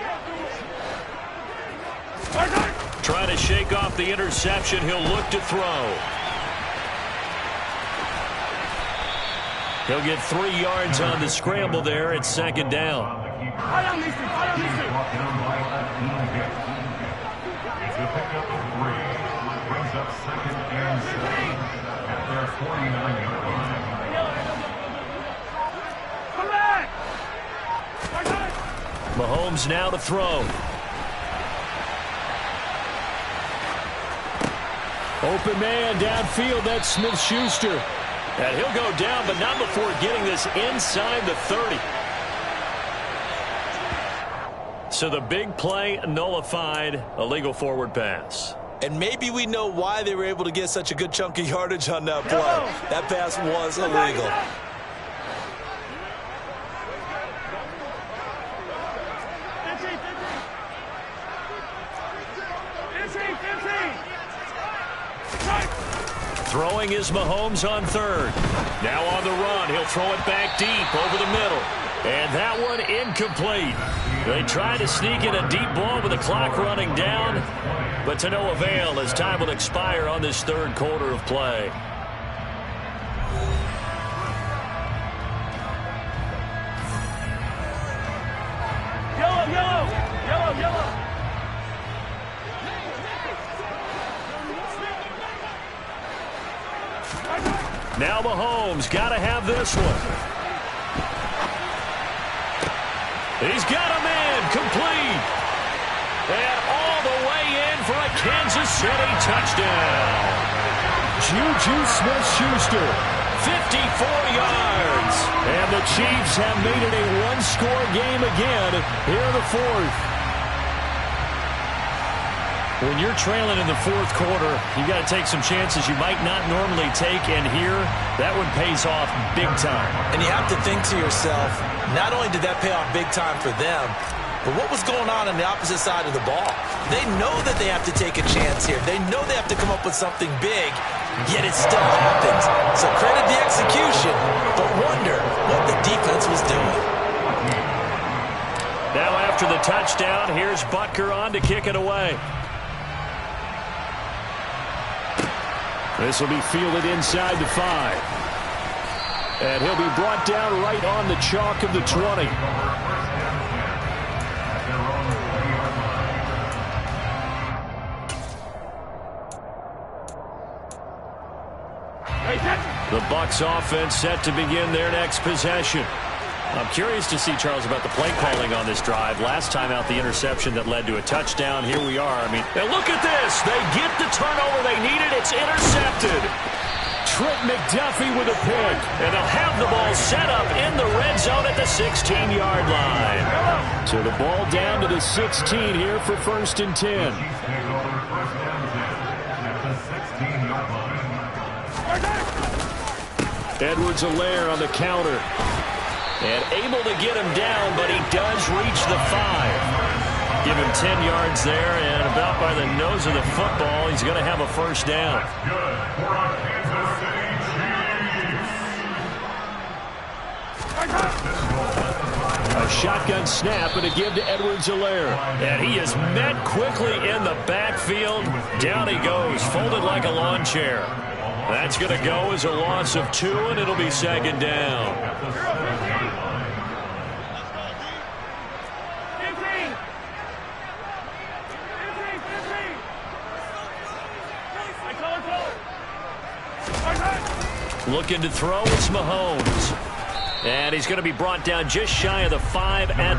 Trying to shake off the interception. He'll look to throw. He'll get 3 yards on the scramble there. It's second down. It's a pickup of 3. Brings up second and 7 at their 49-yard line. Come back. Mahomes now to throw. Open man downfield. That's Smith-Schuster. And he'll go down, but not before getting this inside the 30. So the big play nullified, a legal forward pass. And maybe we know why they were able to get such a good chunk of yardage on that play. That pass was illegal. Throwing is Mahomes on third. Now on the run. He'll throw it back deep over the middle. And that one incomplete. They try to sneak in a deep ball with the clock running down, but to no avail as time will expire on this third quarter of play. Yellow, yellow. Yellow, yellow. Now Mahomes got to have this one. He's got a man complete. And all the way in for a Kansas City touchdown. Juju Smith-Schuster. 54 yards. And the Chiefs have made it a one-score game again here in the fourth. When you're trailing in the fourth quarter, you got to take some chances you might not normally take, and here, that one pays off big time. And you have to think to yourself, not only did that pay off big time for them, but what was going on the opposite side of the ball? They know that they have to take a chance here. They know they have to come up with something big, yet it still happens. So credit the execution, but wonder what the defense was doing. Now after the touchdown, here's Butker on to kick it away. This will be fielded inside the 5. And he'll be brought down right on the chalk of the 20. The Bucs offense set to begin their next possession. I'm curious to see, Charles, about the play calling on this drive. Last time out, the interception that led to a touchdown. Here we are. I mean, and look at this. They get the turnover they needed. It's intercepted. Trent McDuffie with a pick. And they'll have the ball set up in the red zone at the 16-yard line. So the ball down to the 16 here for 1st and 10. Edwards-Helaire on the counter. And able to get him down, but he does reach the 5. Give him 10 yards there, and about by the nose of the football, he's going to have a first down. A shotgun snap and a give to Edwards-Helaire. And he is met quickly in the backfield. Down he goes, folded like a lawn chair. That's going to go as a loss of 2, and it'll be second down. Looking to throw, it's Mahomes. And he's going to be brought down just shy of the 5 at